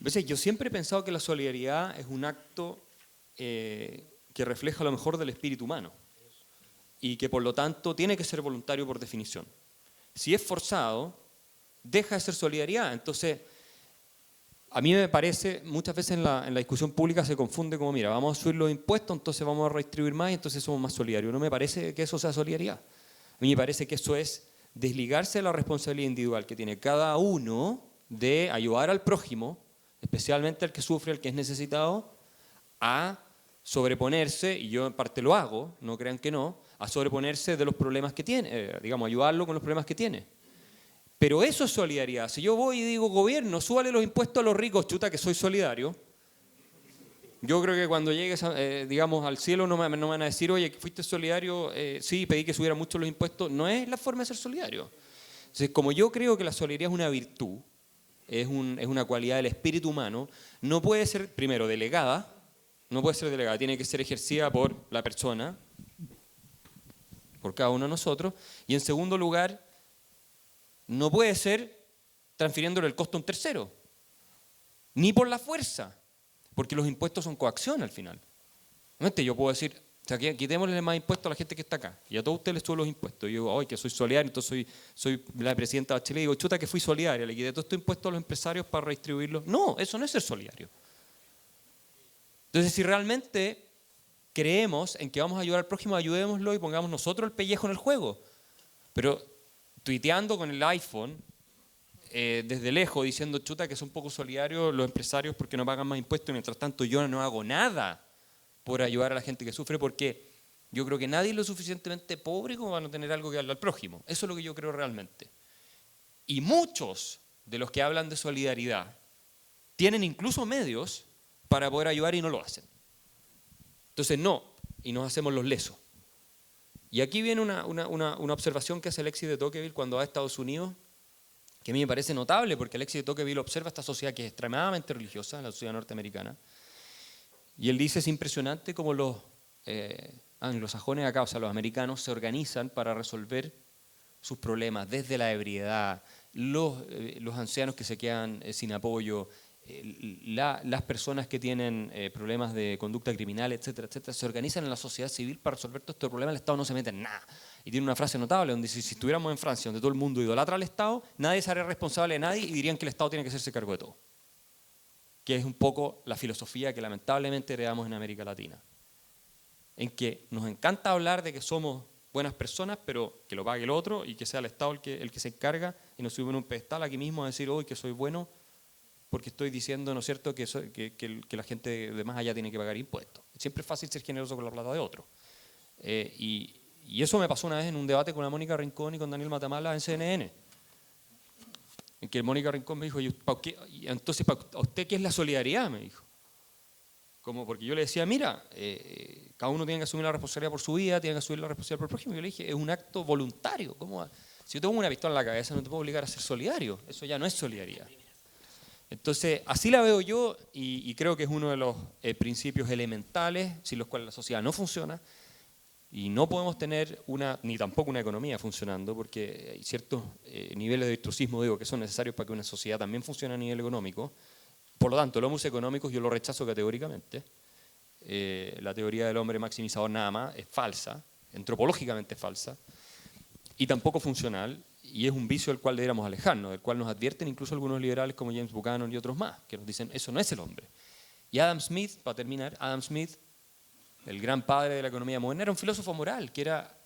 yo siempre he pensado que la solidaridad es un acto que refleja lo mejor del espíritu humano y que por lo tanto tiene que ser voluntario por definición. Si es forzado, deja de ser solidaridad. Entonces, a mí me parece, muchas veces en la discusión pública se confunde como, mira, vamos a subir los impuestos, entonces vamos a redistribuir más y entonces somos más solidarios. No me parece que eso sea solidaridad. A mí me parece que eso es desligarse de la responsabilidad individual que tiene cada uno de ayudar al prójimo, especialmente al que sufre, al que es necesitado, a sobreponerse, y yo en parte lo hago, no crean que no, a sobreponerse de los problemas que tiene, digamos, ayudarlo con los problemas que tiene. Pero eso es solidaridad. Si yo voy y digo, gobierno, súbale los impuestos a los ricos, chuta que soy solidario, yo creo que cuando llegues digamos, al cielo no me van a decir, oye, fuiste solidario, sí, pedí que subieran mucho los impuestos. No es la forma de ser solidario. Entonces, como yo creo que la solidaridad es una virtud, es una cualidad del espíritu humano, no puede ser, primero, delegada, tiene que ser ejercida por la persona, por cada uno de nosotros, y en segundo lugar, no puede ser transfiriéndole el costo a un tercero, ni por la fuerza, porque los impuestos son coacción al final. Yo puedo decir, o sea, quitémosle más impuestos a la gente que está acá, y a todos ustedes les subo los impuestos. Y yo digo, ay, que soy solidario, entonces soy la presidenta Bachelet, y digo, chuta que fui solidaria, le quité todos estos impuestos a los empresarios para redistribuirlos. No, eso no es ser solidario. Entonces, si realmente creemos en que vamos a ayudar al prójimo, ayudémoslo y pongamos nosotros el pellejo en el juego. Pero tuiteando con el iPhone, desde lejos, diciendo, chuta, que son poco solidarios los empresarios porque no pagan más impuestos, y mientras tanto yo no hago nada por ayudar a la gente que sufre, porque yo creo que nadie es lo suficientemente pobre como para no tener algo que darle al prójimo. Eso es lo que yo creo realmente. Y muchos de los que hablan de solidaridad tienen incluso medios para poder ayudar y no lo hacen. Entonces no, y nos hacemos los lesos. Y aquí viene una observación que hace Alexis de Tocqueville cuando va a Estados Unidos, que a mí me parece notable, porque Alexis de Tocqueville observa esta sociedad que es extremadamente religiosa, la sociedad norteamericana, y él dice, es impresionante cómo los anglosajones acá, o sea, los americanos, se organizan para resolver sus problemas, desde la ebriedad, los ancianos que se quedan sin apoyo, las personas que tienen problemas de conducta criminal, etcétera, etcétera, se organizan en la sociedad civil para resolver todo este problema. El Estado no se mete en nada. Y tiene una frase notable donde dice, si estuviéramos en Francia, donde todo el mundo idolatra al Estado, nadie se haría responsable de nadie y dirían que el Estado tiene que hacerse cargo de todo. Que es un poco la filosofía que lamentablemente heredamos en América Latina. En que nos encanta hablar de que somos buenas personas, pero que lo pague el otro y que sea el Estado el que se encarga y no sube en un pedestal aquí mismo a decir hoy que soy bueno porque estoy diciendo, ¿no es cierto?, que la gente de más allá tiene que pagar impuestos. Siempre es fácil ser generoso con la plata de otro. Y eso me pasó una vez en un debate con la Mónica Rincón y con Daniel Matamala en CNN. En que Mónica Rincón me dijo, entonces, ¿a usted qué es la solidaridad?, me dijo. Como porque yo le decía, mira, cada uno tiene que asumir la responsabilidad por su vida, tiene que asumir la responsabilidad por el prójimo. Yo le dije, es un acto voluntario. Si yo tengo una pistola en la cabeza, no te puedo obligar a ser solidario. Eso ya no es solidaridad. Entonces, así la veo yo y creo que es uno de los principios elementales sin los cuales la sociedad no funciona y no podemos tener ni tampoco una economía funcionando porque hay ciertos niveles de virtuosismo, digo, que son necesarios para que una sociedad también funcione a nivel económico. Por lo tanto, el homo económicos yo lo rechazo categóricamente. La teoría del hombre maximizador nada más es falsa, antropológicamente falsa y tampoco funcional. Y es un vicio del cual deberíamos alejarnos, del cual nos advierten incluso algunos liberales como James Buchanan y otros más, que nos dicen, eso no es el hombre. Y Adam Smith, para terminar, Adam Smith, el gran padre de la economía moderna, era un filósofo moral, que era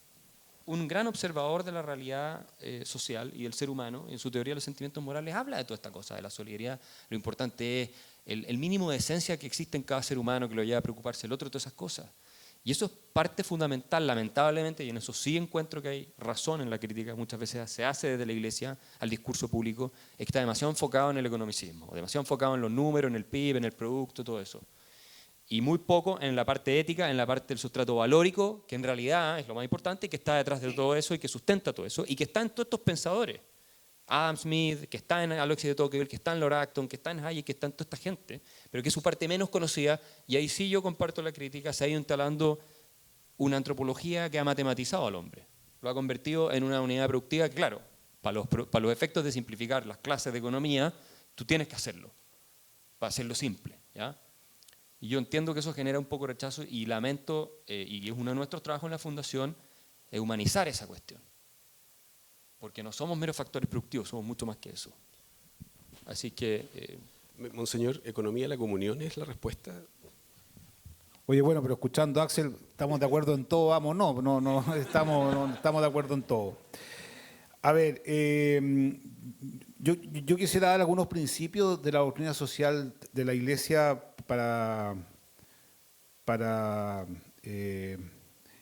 un gran observador de la realidad social y del ser humano. En su teoría de los sentimientos morales habla de toda esta cosa, de la solidaridad. Lo importante es el mínimo de esencia que existe en cada ser humano que lo lleva a preocuparse del otro, todas esas cosas. Y eso es parte fundamental, lamentablemente, y en eso sí encuentro que hay razón en la crítica que muchas veces se hace desde la Iglesia al discurso público, es que está demasiado enfocado en el economicismo, demasiado enfocado en los números, en el PIB, en el producto, todo eso. Y muy poco en la parte ética, en la parte del sustrato valórico, que en realidad es lo más importante, que está detrás de todo eso y que sustenta todo eso, y que está en todos estos pensadores. Adam Smith, que está en Alexis de Tocqueville, que está en Lord Acton, que está en Hayek, que está en toda esta gente, pero que es su parte menos conocida, y ahí sí yo comparto la crítica, se ha ido instalando una antropología que ha matematizado al hombre, lo ha convertido en una unidad productiva que, claro, para los efectos de simplificar las clases de economía, tú tienes que hacerlo, para hacerlo simple, ¿ya? Y yo entiendo que eso genera un poco de rechazo y lamento, y es uno de nuestros trabajos en la Fundación, es humanizar esa cuestión. Porque no somos meros factores productivos, somos mucho más que eso. Así que... Monseñor, ¿economía de la comunión es la respuesta? Oye, bueno, pero escuchando a Axel, estamos de acuerdo en todo, vamos, no estamos de acuerdo en todo. A ver, yo quisiera dar algunos principios de la doctrina social de la Iglesia para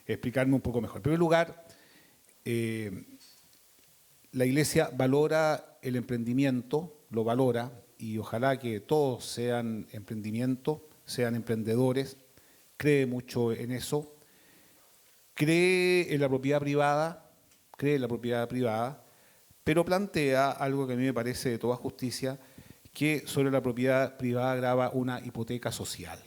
explicarme un poco mejor. En primer lugar, la Iglesia valora el emprendimiento, lo valora, y ojalá que todos sean emprendimientos, sean emprendedores, cree mucho en eso, cree en la propiedad privada, pero plantea algo que a mí me parece de toda justicia, que sobre la propiedad privada grava una hipoteca social.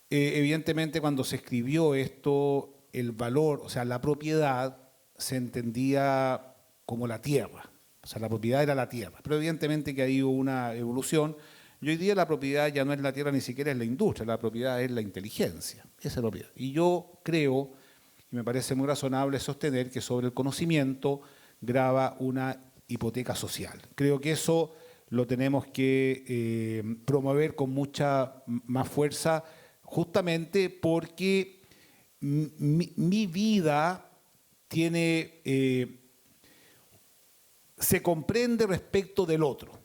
Evidentemente, cuando se escribió esto, el valor, o sea, la propiedad se entendía como la tierra, o sea, la propiedad era la tierra, pero evidentemente que ahí hubo una evolución, y hoy día la propiedad ya no es la tierra, ni siquiera es la industria, la propiedad es la inteligencia, esa es la propiedad. Y yo creo, y me parece muy razonable sostener que sobre el conocimiento grava una hipoteca social. Creo que eso lo tenemos que promover con mucha más fuerza, justamente porque mi vida tiene... se comprende respecto del otro.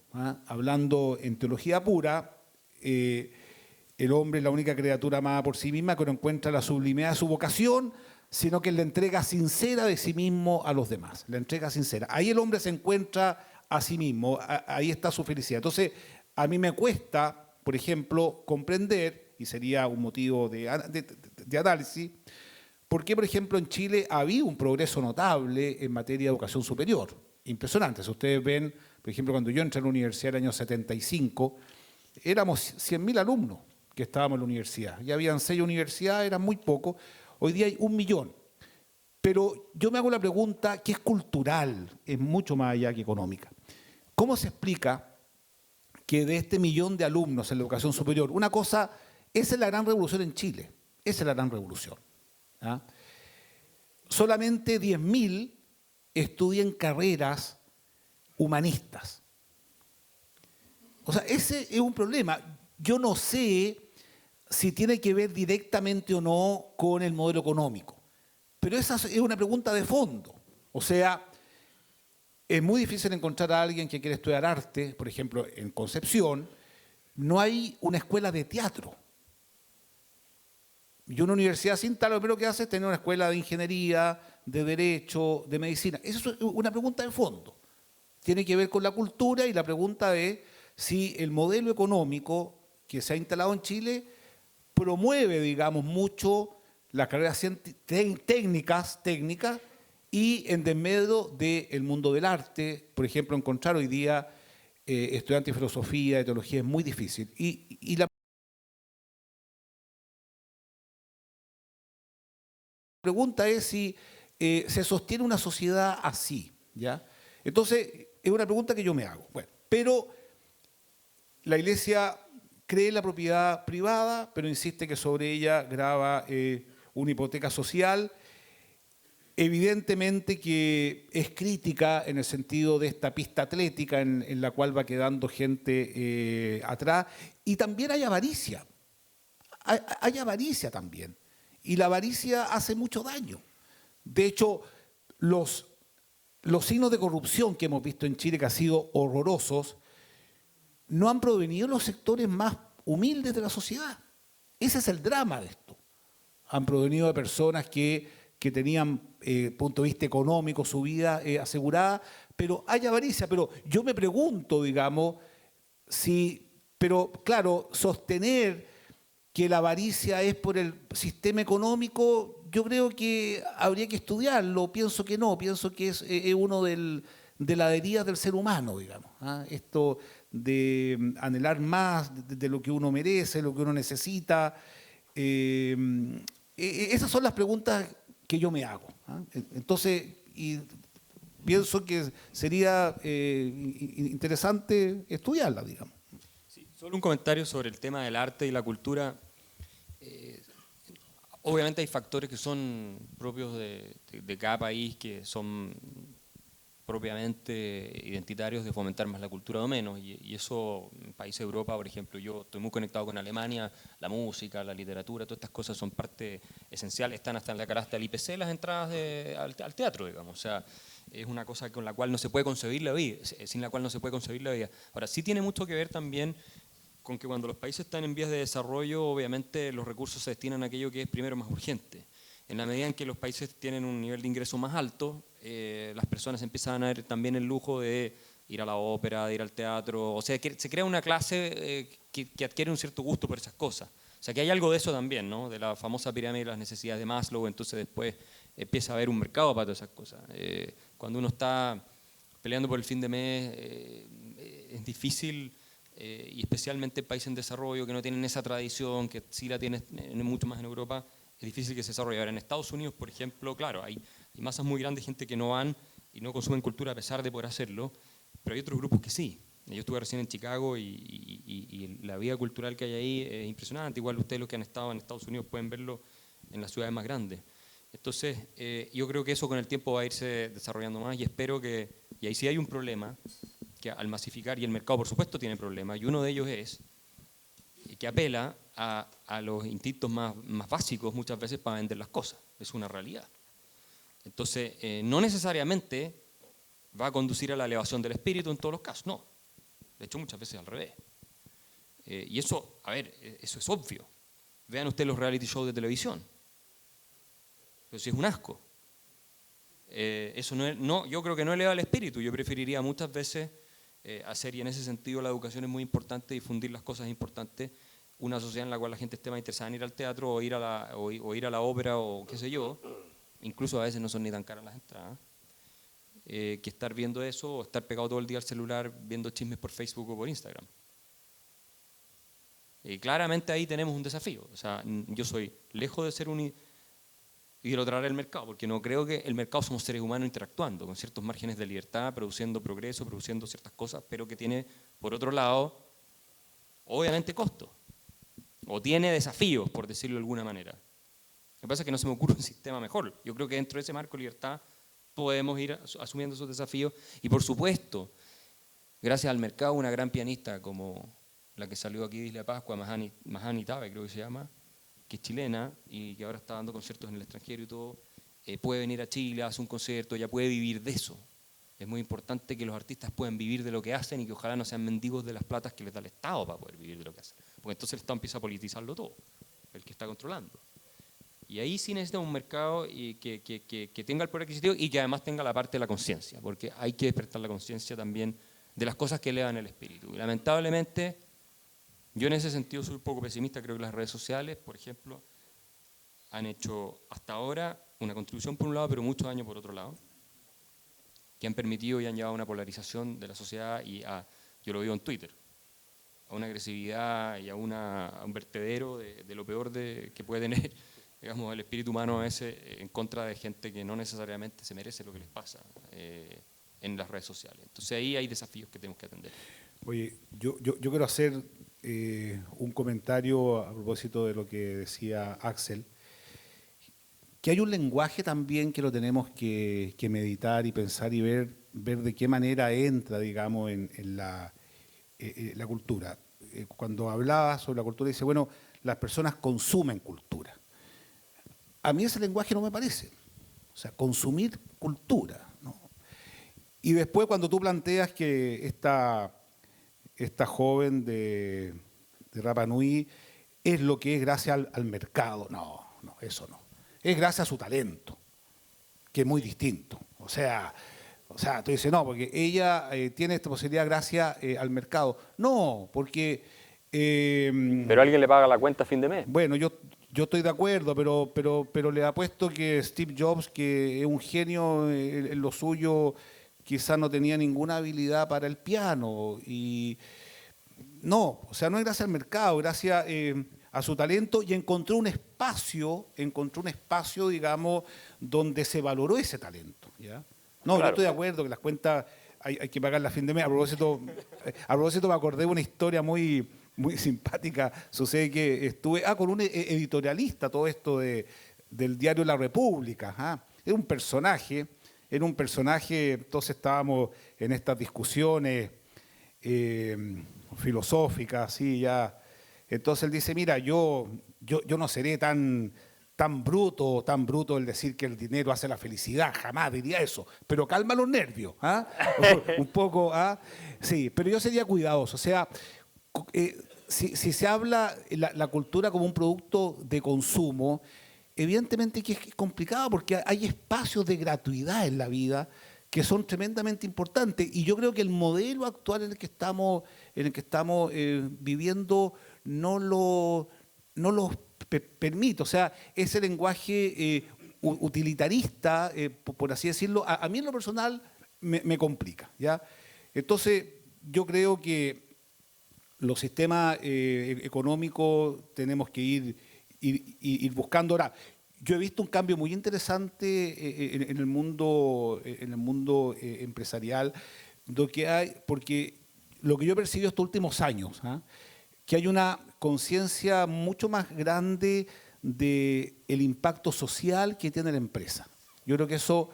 Hablando en teología pura, el hombre es la única criatura amada por sí misma que no encuentra la sublimidad de su vocación, sino que es la entrega sincera de sí mismo a los demás. La entrega sincera. Ahí el hombre se encuentra a sí mismo, ahí está su felicidad. Entonces, a mí me cuesta, por ejemplo, comprender, y sería un motivo de análisis, por qué, por ejemplo, en Chile ha habido un progreso notable en materia de educación superior. Impresionante. Si ustedes ven, por ejemplo, cuando yo entré a la universidad en el año 75, éramos 100.000 alumnos que estábamos en la universidad. Ya habían 6 universidades, eran muy pocos. Hoy día hay 1 millón. Pero yo me hago la pregunta que es cultural, es mucho más allá que económica. ¿Cómo se explica que de este 1 millón de alumnos en la educación superior, una cosa, esa es la gran revolución en Chile, esa es la gran revolución, ¿ah? Solamente 10.000 estudian carreras humanistas. O sea, ese es un problema. Yo no sé si tiene que ver directamente o no con el modelo económico, Pero esa es una pregunta de fondo. O sea, es muy difícil encontrar a alguien que quiere estudiar arte, por ejemplo, en Concepción, no hay una escuela de teatro. Y una universidad sin tal, lo primero que hace es tener una escuela de ingeniería, de derecho, de medicina. Esa es una pregunta de fondo. Tiene que ver con la cultura y la pregunta es si el modelo económico que se ha instalado en Chile promueve, digamos, mucho las carreras técnicas y en desmedro del mundo del arte. Por ejemplo, encontrar hoy día estudiantes de filosofía, de teología es muy difícil. Y la pregunta es si se sostiene una sociedad así, ¿ya? Entonces, es una pregunta que yo me hago. Bueno, pero la Iglesia cree en la propiedad privada, pero insiste que sobre ella grava una hipoteca social. Evidentemente que es crítica en el sentido de esta pista atlética en la cual va quedando gente atrás. Y también hay avaricia. Hay avaricia también. Y la avaricia hace mucho daño. De hecho, los signos de corrupción que hemos visto en Chile, que han sido horrorosos, no han provenido de los sectores más humildes de la sociedad. Ese es el drama de esto. Han provenido de personas que tenían, punto de vista económico, su vida asegurada, pero hay avaricia. Pero yo me pregunto, digamos, pero claro, sostener que la avaricia es por el sistema económico, yo creo que habría que estudiarlo. Pienso que no, pienso que es uno de las heridas del ser humano, digamos. Esto de anhelar más de lo que uno merece, lo que uno necesita. Esas son las preguntas que yo me hago. Entonces, y pienso que sería interesante estudiarla, digamos. Sí, solo un comentario sobre el tema del arte y la cultura. Obviamente hay factores que son propios de cada país, que son propiamente identitarios de fomentar más la cultura o menos, y eso en países de Europa, por ejemplo, yo estoy muy conectado con Alemania, la música, la literatura, todas estas cosas son parte esencial, están hasta en la canasta del IPC las entradas al teatro, digamos, o sea, es una cosa con la cual no se puede concebir la vida, sin la cual no se puede concebir la vida. Ahora, sí tiene mucho que ver también con que cuando los países están en vías de desarrollo, obviamente los recursos se destinan a aquello que es primero más urgente. En la medida en que los países tienen un nivel de ingreso más alto, las personas empiezan a ver también el lujo de ir a la ópera, de ir al teatro, o sea, se crea una clase que adquiere un cierto gusto por esas cosas. O sea, que hay algo de eso también, ¿no? De la famosa pirámide de las necesidades de Maslow, entonces después empieza a haber un mercado para todas esas cosas. Cuando uno está peleando por el fin de mes, es difícil, y especialmente en países en desarrollo que no tienen esa tradición, que sí la tienen mucho más en Europa, es difícil que se desarrolle. Ahora, en Estados Unidos, por ejemplo, claro, hay masas muy grandes de gente que no van y no consumen cultura a pesar de poder hacerlo, pero hay otros grupos que sí. Yo estuve recién en Chicago y la vida cultural que hay ahí es impresionante. Igual ustedes los que han estado en Estados Unidos pueden verlo en las ciudades más grandes. Entonces, yo creo que eso con el tiempo va a irse desarrollando más y espero que, y ahí sí hay un problema, que al masificar, y el mercado por supuesto tiene problemas, y uno de ellos es que apela a los instintos más básicos muchas veces para vender las cosas. Es una realidad. Entonces, no necesariamente va a conducir a la elevación del espíritu en todos los casos, no. De hecho, muchas veces al revés. Y eso, a ver, eso es obvio. Vean ustedes los reality shows de televisión. Pero si es un asco. Eso yo creo que no eleva el espíritu. Yo preferiría muchas veces hacer, y en ese sentido la educación es muy importante, difundir las cosas importantes, una sociedad en la cual la gente esté más interesada en ir al teatro o ir a la ópera o qué sé yo, incluso a veces no son ni tan caras las entradas, que estar viendo eso o estar pegado todo el día al celular viendo chismes por Facebook o por Instagram. Claramente ahí tenemos un desafío. O sea, yo soy lejos de ser idolatraré el mercado, porque no creo que el mercado somos seres humanos interactuando con ciertos márgenes de libertad, produciendo progreso, produciendo ciertas cosas, pero que tiene, por otro lado, obviamente costo, o tiene desafíos, por decirlo de alguna manera. Lo que pasa es que no se me ocurre un sistema mejor. Yo creo que dentro de ese marco de libertad podemos ir asumiendo esos desafíos, y por supuesto, gracias al mercado, una gran pianista como la que salió aquí de Isla Pascua, Mahani Tabe, creo que se llama, que es chilena y que ahora está dando conciertos en el extranjero y todo, puede venir a Chile, hace un concierto, ya puede vivir de eso. Es muy importante que los artistas puedan vivir de lo que hacen y que ojalá no sean mendigos de las platas que les da el Estado para poder vivir de lo que hacen. Porque entonces el Estado empieza a politizarlo todo, el que está controlando. Y ahí sí necesita un mercado que tenga el poder adquisitivo y que además tenga la parte de la conciencia, porque hay que despertar la conciencia también de las cosas que elevan el espíritu. Y lamentablemente, yo en ese sentido soy un poco pesimista, creo que las redes sociales, por ejemplo, han hecho hasta ahora una contribución por un lado, pero mucho daño por otro lado, que han permitido y han llevado a una polarización de la sociedad y yo lo veo en Twitter, a una agresividad y a un vertedero de lo peor que puede tener, digamos, el espíritu humano ese en contra de gente que no necesariamente se merece lo que les pasa en las redes sociales. Entonces ahí hay desafíos que tenemos que atender. Oye, yo quiero hacer un comentario a propósito de lo que decía Axel, que hay un lenguaje también que lo tenemos que meditar y pensar y ver de qué manera entra, digamos, en la cultura. Cuando hablaba sobre la cultura, dice, bueno, las personas consumen cultura. A mí ese lenguaje no me parece. O sea, consumir cultura, ¿no? Y después cuando tú planteas que esta joven de Rapa Nui es lo que es gracias al mercado, no, eso no. Es gracias a su talento, que es muy distinto. O sea, tú dices, no, porque ella tiene esta posibilidad gracias al mercado. No, porque... pero alguien le paga la cuenta a fin de mes. Bueno, yo estoy de acuerdo, pero le apuesto que Steve Jobs, que es un genio en lo suyo, quizás no tenía ninguna habilidad para el piano. Y no, o sea, no es gracias al mercado, gracias a su talento, y encontró un espacio, digamos, donde se valoró ese talento, ¿ya? No, claro. Yo estoy de acuerdo que las cuentas hay que pagarlas a fin de mes. A propósito me acordé de una historia muy simpática. Sucede que estuve con un editorialista, todo esto del diario La República. Era un personaje, entonces estábamos en estas discusiones filosóficas, así ya. Entonces él dice, mira, yo no seré tan bruto el decir que el dinero hace la felicidad, jamás diría eso, pero calma los nervios, un poco, sí, pero yo sería cuidadoso, o sea, si se habla la cultura como un producto de consumo, evidentemente que es complicado porque hay espacios de gratuidad en la vida que son tremendamente importantes, y yo creo que el modelo actual en el que estamos viviendo no lo permite. O sea, ese lenguaje utilitarista, por así decirlo, a mí en lo personal me complica, ¿ya? Entonces, yo creo que los sistemas económicos tenemos que ir buscando. Ahora, yo he visto un cambio muy interesante en el mundo empresarial, porque lo que yo he percibido estos últimos años, que hay una conciencia mucho más grande del impacto social que tiene la empresa. Yo creo que eso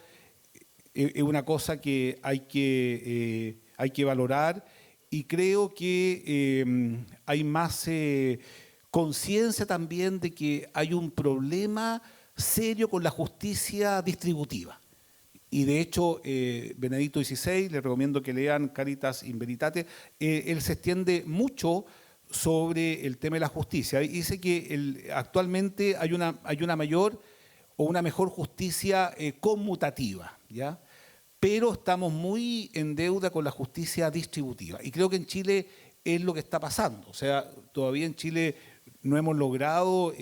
es una cosa que hay que valorar, y creo que hay más conciencia también de que hay un problema serio con la justicia distributiva. Y de hecho, Benedicto XVI, le recomiendo que lean Caritas in Veritate, él se extiende mucho sobre el tema de la justicia. Y dice que actualmente hay una mayor o una mejor justicia conmutativa, ¿ya? Pero estamos muy en deuda con la justicia distributiva. Y creo que en Chile es lo que está pasando. O sea, todavía en Chile no hemos logrado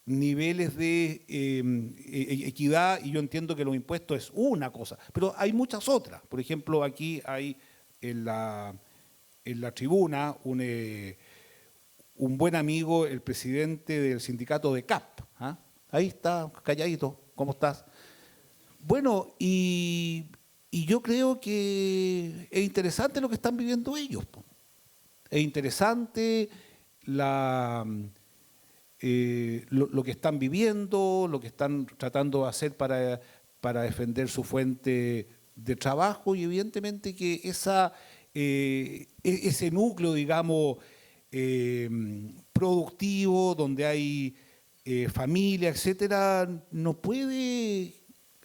niveles de equidad, y yo entiendo que los impuestos es una cosa, pero hay muchas otras. Por ejemplo, aquí hay en la tribuna un buen amigo, el presidente del sindicato de CAP. Ahí está, calladito, ¿cómo estás? Bueno, y yo creo que es interesante lo que están viviendo ellos. Es interesante lo que están viviendo, lo que están tratando de hacer para defender su fuente de trabajo, y evidentemente que ese núcleo, digamos, productivo, donde hay familia, etcétera, no puede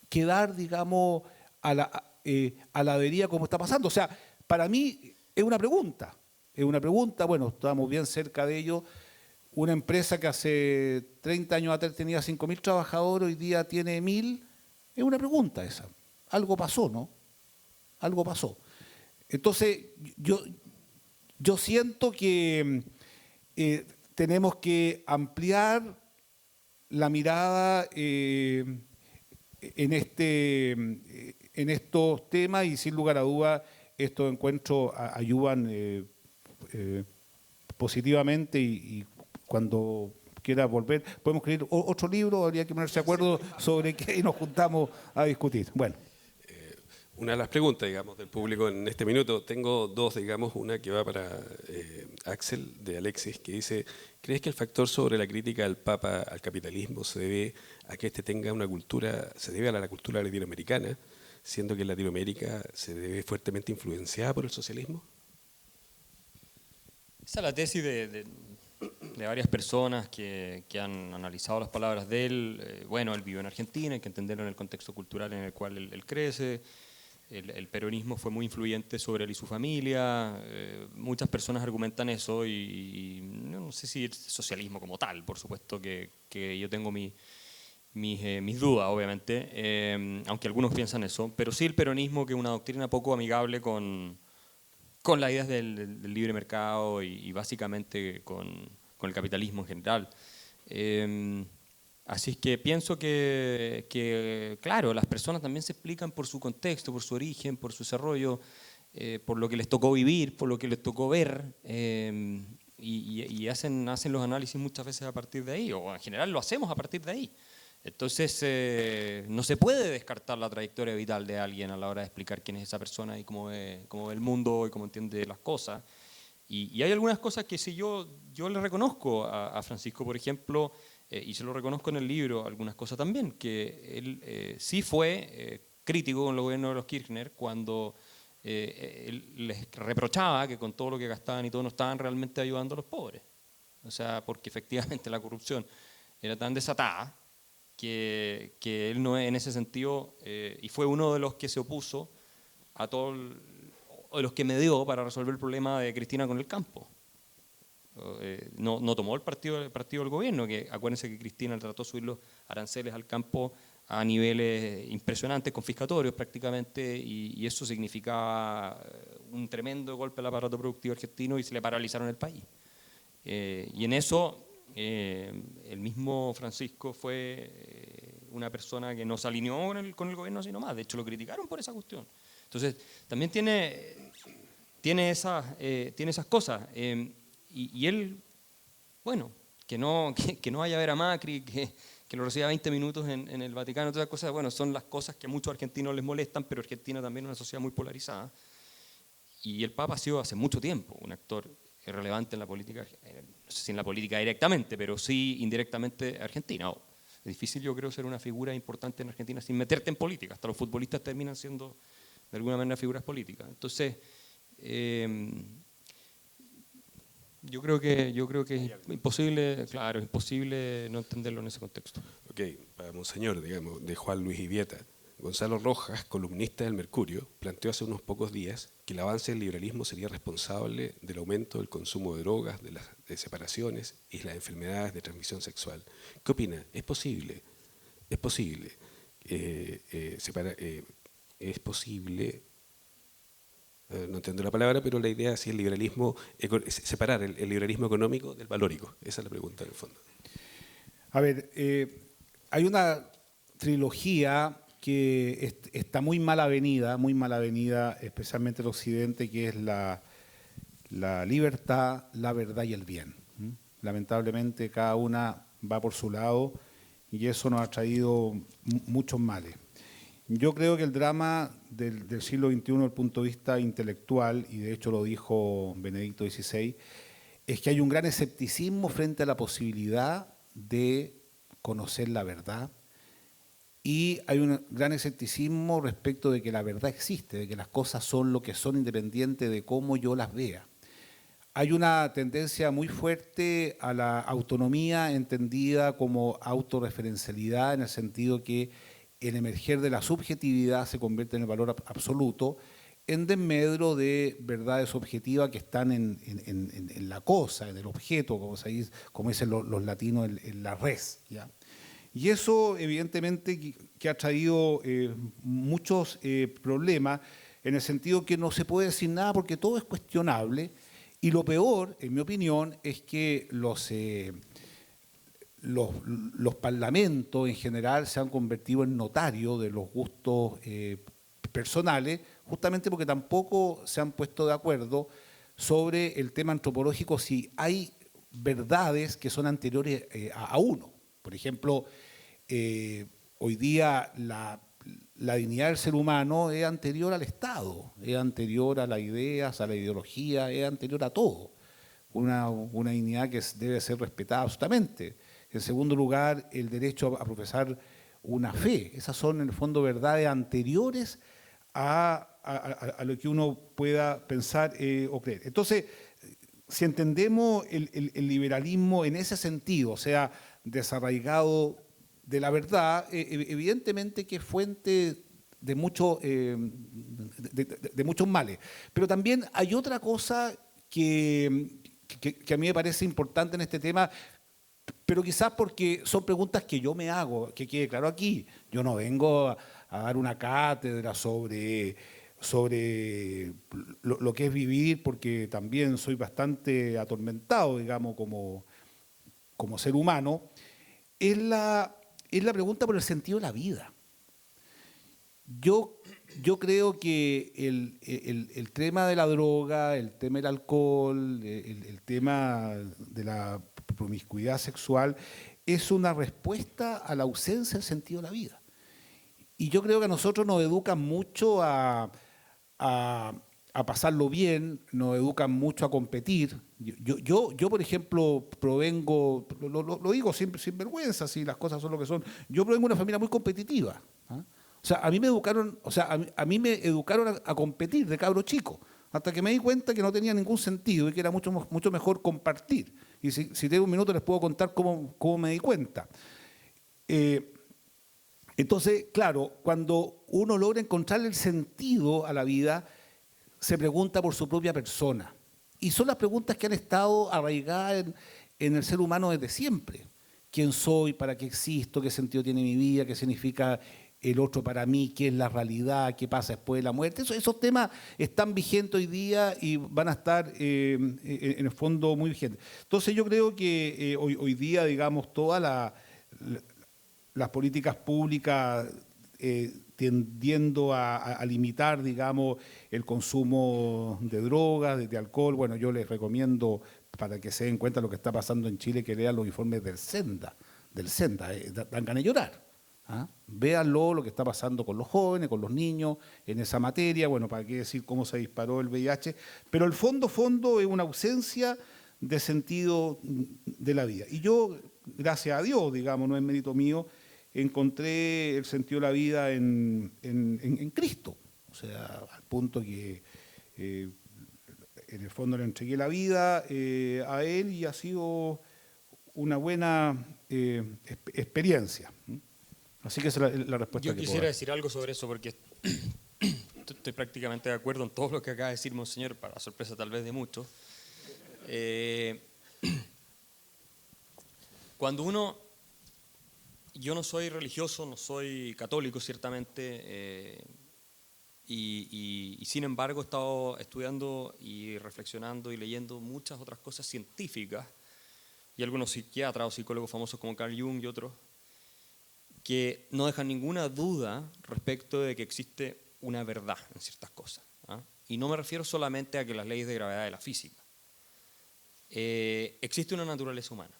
quedar, digamos, a la deriva como está pasando. O sea, para mí es una pregunta. Bueno, estamos bien cerca de ello. Una empresa que hace 30 años atrás tenía 5.000 trabajadores, hoy día tiene 1.000, es una pregunta esa. Algo pasó, ¿no? Algo pasó. Entonces, yo siento que tenemos que ampliar la mirada en estos temas y sin lugar a dudas estos encuentros ayudan positivamente y cuando quiera volver podemos escribir otro libro, habría que ponerse de acuerdo sobre qué y nos juntamos a discutir. Bueno. Una de las preguntas, digamos, del público en este minuto, tengo dos, digamos, una que va para Axel, de Alexis, que dice, ¿crees que el factor sobre la crítica del Papa al capitalismo se debe a que tenga una cultura, se debe a la cultura latinoamericana, siendo que en Latinoamérica se debe fuertemente influenciada por el socialismo? Esa es la tesis de varias personas que han analizado las palabras de él. Bueno, él vive en Argentina, hay que entenderlo en el contexto cultural en el cual él crece. El peronismo fue muy influyente sobre él y su familia. Muchas personas argumentan eso y no sé si el socialismo como tal, por supuesto que yo tengo mis dudas, obviamente, aunque algunos piensan eso, pero sí el peronismo, que es una doctrina poco amigable con las ideas del libre mercado y básicamente con el capitalismo en general. Así es que pienso que, claro, las personas también se explican por su contexto, por su origen, por su desarrollo, por lo que les tocó vivir, por lo que les tocó ver, y hacen los análisis muchas veces a partir de ahí, o en general lo hacemos a partir de ahí. Entonces, no se puede descartar la trayectoria vital de alguien a la hora de explicar quién es esa persona y cómo ve el mundo y cómo entiende las cosas. Y hay algunas cosas que sí yo le reconozco a Francisco, por ejemplo, y se lo reconozco en el libro, algunas cosas también, que él sí fue crítico con el gobierno de los Kirchner cuando él les reprochaba que con todo lo que gastaban y todo no estaban realmente ayudando a los pobres. O sea, porque efectivamente la corrupción era tan desatada que él no, en ese sentido, y fue uno de los que se opuso a todo, de los que medió para resolver el problema de Cristina con el campo. No tomó el partido del gobierno, que acuérdense que Cristina trató de subir los aranceles al campo a niveles impresionantes, confiscatorios prácticamente, y eso significaba un tremendo golpe al aparato productivo argentino y se le paralizaron el país. Y en eso el mismo Francisco fue una persona que no se alineó con el gobierno sino más, de hecho lo criticaron por esa cuestión. Entonces también tiene esas cosas. Y él, bueno, que no vaya a ver a Macri, que lo reciba 20 minutos en el Vaticano, todas esas cosas, bueno, son las cosas que a muchos argentinos les molestan, pero Argentina también es una sociedad muy polarizada. Y el Papa ha sido hace mucho tiempo un actor relevante en la política, no sé si en la política directamente, pero sí indirectamente argentina. Es difícil, yo creo, ser una figura importante en Argentina sin meterte en política. Hasta los futbolistas terminan siendo, de alguna manera, figuras políticas. Entonces, yo creo que es imposible, claro, es imposible no entenderlo en ese contexto. Ok, para Monseñor, digamos, de Juan Luis Ivieta, Gonzalo Rojas, columnista del Mercurio, planteó hace unos pocos días que el avance del liberalismo sería responsable del aumento del consumo de drogas, de separaciones y las enfermedades de transmisión sexual. ¿Qué opina? ¿Es posible? ¿Es posible? ¿Es posible? No entiendo la palabra, pero la idea es si el liberalismo, separar el liberalismo económico del valórico. Esa es la pregunta en el fondo. A ver, hay una trilogía que está muy mal avenida, especialmente en Occidente, que es la libertad, la verdad y el bien. Lamentablemente cada una va por su lado y eso nos ha traído muchos males. Yo creo que el drama del siglo XXI desde el punto de vista intelectual, y de hecho lo dijo Benedicto XVI, es que hay un gran escepticismo frente a la posibilidad de conocer la verdad, y hay un gran escepticismo respecto de que la verdad existe, de que las cosas son lo que son independiente de cómo yo las vea. hay una tendencia muy fuerte a la autonomía entendida como autorreferencialidad, en el sentido que el emerger de la subjetividad se convierte en el valor absoluto, en desmedro de verdades objetivas que están en la cosa, en el objeto, como dicen los latinos, en la res, ¿ya? Y eso, evidentemente, que ha traído muchos problemas, en el sentido que no se puede decir nada porque todo es cuestionable, y lo peor, en mi opinión, es que los parlamentos en general se han convertido en notarios de los gustos personales, justamente porque tampoco se han puesto de acuerdo sobre el tema antropológico, si hay verdades que son anteriores a uno. Por ejemplo, hoy día la dignidad del ser humano es anterior al Estado, es anterior a las ideas, a la ideología, es anterior a todo. Una dignidad que debe ser respetada absolutamente. En segundo lugar, el derecho a profesar una fe. Esas son, en el fondo, verdades anteriores a lo que uno pueda pensar o creer. Entonces, si entendemos el liberalismo en ese sentido, o sea, desarraigado de la verdad, evidentemente que es fuente de muchos males. Pero también hay otra cosa que a mí me parece importante en este tema, pero quizás porque son preguntas que yo me hago, que quede claro aquí. Yo no vengo a dar una cátedra sobre lo que es vivir, porque también soy bastante atormentado, digamos, como ser humano. Es la pregunta por el sentido de la vida. Yo creo que el tema de la droga, el tema del alcohol, el tema de la promiscuidad sexual es una respuesta a la ausencia del sentido de la vida. Y yo creo que a nosotros nos educan mucho a pasarlo bien, nos educan mucho a competir. Yo por ejemplo, provengo, lo digo sin vergüenza, si las cosas son lo que son, yo provengo de una familia muy competitiva. ¿Ah? O sea, a mí me educaron, a competir de cabro chico, hasta que me di cuenta que no tenía ningún sentido y que era mucho mejor compartir. Y si tengo un minuto les puedo contar cómo me di cuenta. Entonces, claro, cuando uno logra encontrarle el sentido a la vida, se pregunta por su propia persona. Y son las preguntas que han estado arraigadas en el ser humano desde siempre. ¿Quién soy? ¿Para qué existo? ¿Qué sentido tiene mi vida? ¿Qué significa el otro para mí? ¿Qué es la realidad? ¿Qué pasa después de la muerte? Esos temas están vigentes hoy día y van a estar en el fondo muy vigentes. Entonces yo creo que hoy día, digamos, todas las políticas públicas tendiendo a limitar, digamos, el consumo de drogas, de alcohol. Bueno, yo les recomiendo, para que se den cuenta de lo que está pasando en Chile, que lean los informes del SENDA, dan ganas de llorar. ¿Ah? Véanlo, lo que está pasando con los jóvenes, con los niños, en esa materia. Bueno, para qué decir cómo se disparó el VIH, pero el fondo es una ausencia de sentido de la vida. Y yo, gracias a Dios, digamos, no es mérito mío, encontré el sentido de la vida en Cristo. O sea, al punto que en el fondo le entregué la vida a Él y ha sido una buena experiencia. Así que esa es la respuesta. Yo quisiera decir algo sobre eso porque estoy prácticamente de acuerdo en todo lo que acaba de decir Monseñor, para sorpresa tal vez de muchos. Yo no soy religioso, no soy católico ciertamente, y sin embargo he estado estudiando y reflexionando y leyendo muchas otras cosas científicas, y algunos psiquiatras o psicólogos famosos como Carl Jung y otros, que no dejan ninguna duda respecto de que existe una verdad en ciertas cosas. ¿Ah? Y no me refiero solamente a que las leyes de gravedad de la física. Existe una naturaleza humana.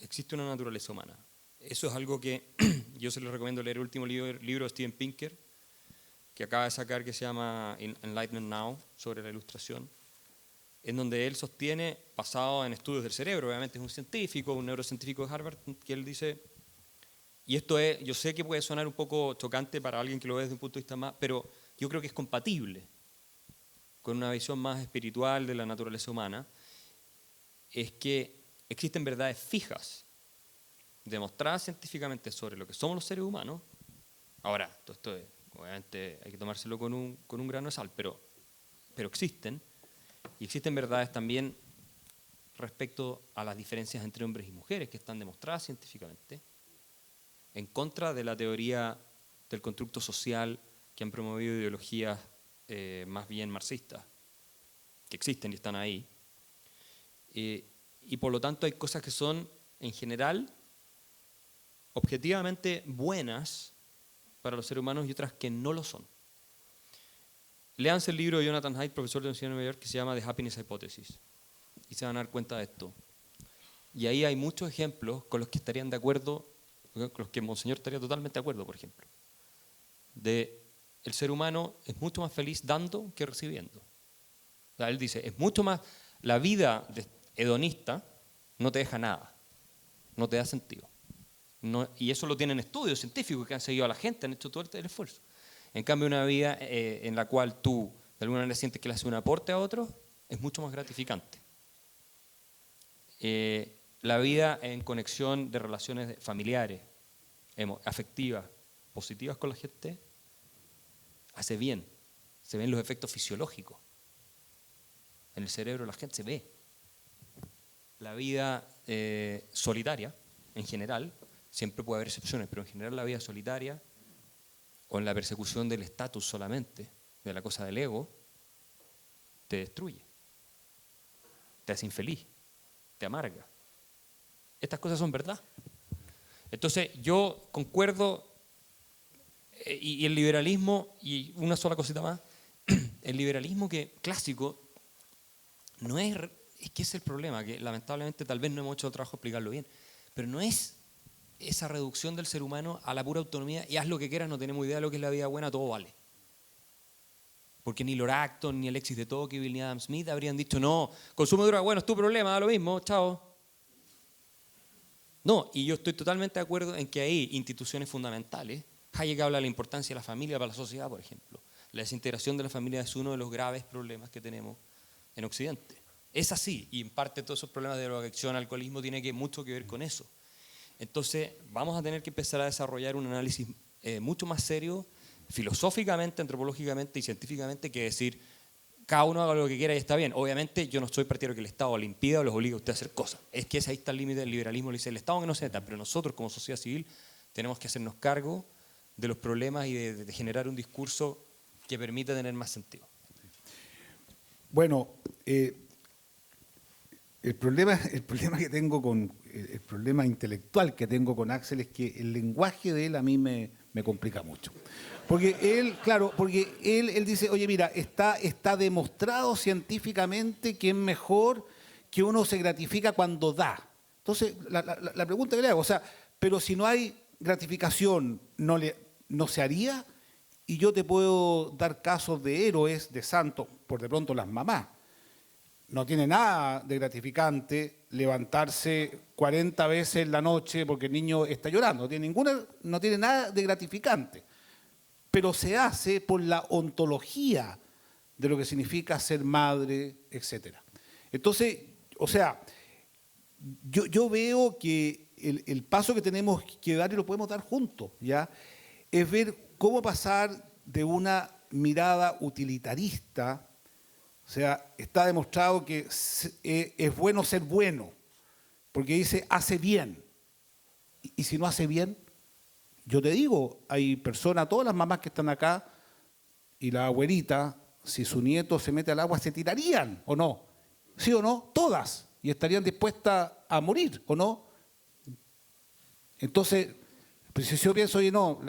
Existe una naturaleza humana. Eso es algo que yo se les recomiendo leer el último libro de Steven Pinker, que acaba de sacar, que se llama Enlightenment Now, sobre la ilustración, en donde él sostiene, basado en estudios del cerebro, obviamente es un científico, un neurocientífico de Harvard, que él dice, y esto es, yo sé que puede sonar un poco chocante para alguien que lo ve desde un punto de vista más, pero yo creo que es compatible. con una visión más espiritual de la naturaleza humana, es que existen verdades fijas, demostradas científicamente sobre lo que somos los seres humanos. Ahora, todo esto obviamente hay que tomárselo con un grano de sal, pero existen, y existen verdades también respecto a las diferencias entre hombres y mujeres que están demostradas científicamente, en contra de la teoría del constructo social que han promovido ideologías más bien marxistas, que existen y están ahí. Y por lo tanto hay cosas que son, en general, objetivamente buenas para los seres humanos y otras que no lo son. Léanse el libro de Jonathan Haidt, profesor de la Universidad de Nueva York, que se llama The Happiness Hypothesis, y se van a dar cuenta de esto. Y ahí hay muchos ejemplos con los que estarían de acuerdo, con los que Monseñor estaría totalmente de acuerdo, por ejemplo. El ser humano es mucho más feliz dando que recibiendo. O sea, él dice, es mucho más, la vida hedonista no te deja nada, no te da sentido. No, y eso lo tienen estudios científicos que han seguido a la gente, han hecho todo el esfuerzo. En cambio, una vida en la cual tú de alguna manera sientes que le haces un aporte a otros, es mucho más gratificante. La vida en conexión de relaciones familiares, afectivas, positivas con la gente, hace bien. Se ven los efectos fisiológicos. En el cerebro de la gente se ve. La vida solitaria, en general, siempre puede haber excepciones, pero en general la vida solitaria o en la persecución del estatus solamente, de la cosa del ego, te destruye, te hace infeliz, te amarga. Estas cosas son verdad. Entonces yo concuerdo, y el liberalismo, y una sola cosita más, el liberalismo clásico no es que es el problema, que lamentablemente tal vez no hemos hecho el trabajo de explicarlo bien, pero no es esa reducción del ser humano a la pura autonomía y haz lo que quieras, no tenemos idea de lo que es la vida buena, todo vale. Porque ni Lord Acton, ni Alexis de Tocqueville, ni Adam Smith habrían dicho, no, consumo de droga, bueno, es tu problema, da lo mismo, chao. No, y yo estoy totalmente de acuerdo en que hay instituciones fundamentales. Hayek habla de la importancia de la familia para la sociedad, por ejemplo. La desintegración de la familia es uno de los graves problemas que tenemos en Occidente. Es así, y en parte todos esos problemas de drogadicción, alcoholismo, tiene mucho que ver con eso. Entonces, vamos a tener que empezar a desarrollar un análisis mucho más serio, filosóficamente, antropológicamente y científicamente, que decir, cada uno haga lo que quiera y está bien. Obviamente, yo no soy partidario que el Estado le impida o los obligue a usted a hacer cosas. Es que ahí está el límite del liberalismo, le dice el Estado que no se meta, pero nosotros como sociedad civil tenemos que hacernos cargo de los problemas y de generar un discurso que permita tener más sentido. Bueno, el problema que tengo el problema intelectual que tengo con Axel es que el lenguaje de él a mí me complica mucho. Porque él dice, oye, mira, está demostrado científicamente que es mejor que uno se gratifica cuando da. Entonces, la pregunta que le hago, o sea, pero si no hay gratificación, ¿no se haría? Y yo te puedo dar casos de héroes, de santos, por de pronto las mamás. No tiene nada de gratificante levantarse 40 veces en la noche porque el niño está llorando. No tiene nada de gratificante. Pero se hace por la ontología de lo que significa ser madre, etc. Entonces, o sea, yo veo que el paso que tenemos que dar, y lo podemos dar juntos, ¿ya?, es ver cómo pasar de una mirada utilitarista. O sea, está demostrado que es bueno ser bueno, porque dice, hace bien. Y si no hace bien, yo te digo, hay personas, todas las mamás que están acá, y la abuelita, si su nieto se mete al agua, se tirarían, ¿o no? ¿Sí o no? Todas. Y estarían dispuestas a morir, ¿o no? Entonces, pues si yo pienso, oye, no,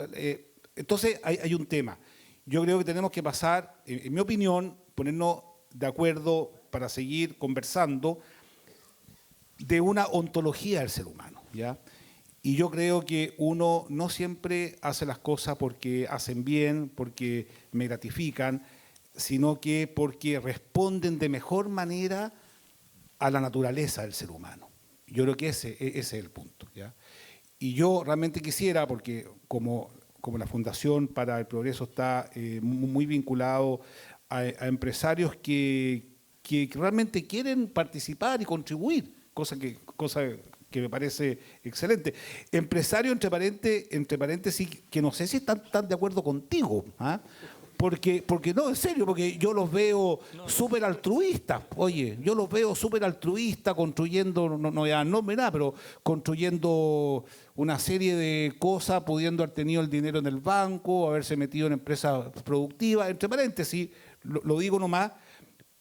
entonces hay un tema. Yo creo que tenemos que pasar, en mi opinión, ponernos de acuerdo para seguir conversando de una ontología del ser humano, ¿ya? Y yo creo que uno no siempre hace las cosas porque hacen bien, porque me gratifican, sino que porque responden de mejor manera a la naturaleza del ser humano. Yo creo que ese es el punto, ¿ya? Y yo realmente quisiera, porque como la Fundación para el Progreso está muy vinculado a empresarios que realmente quieren participar y contribuir, cosa que me parece excelente. Empresario, entre paréntesis, que no sé si están tan de acuerdo contigo, ¿ah? Porque no, en serio, porque yo los veo súper altruistas. Oye, yo los veo súper altruistas, construyendo, no voy a dar nombre nada, pero construyendo una serie de cosas, pudiendo haber tenido el dinero en el banco, haberse metido en empresas productivas, entre paréntesis, lo digo nomás,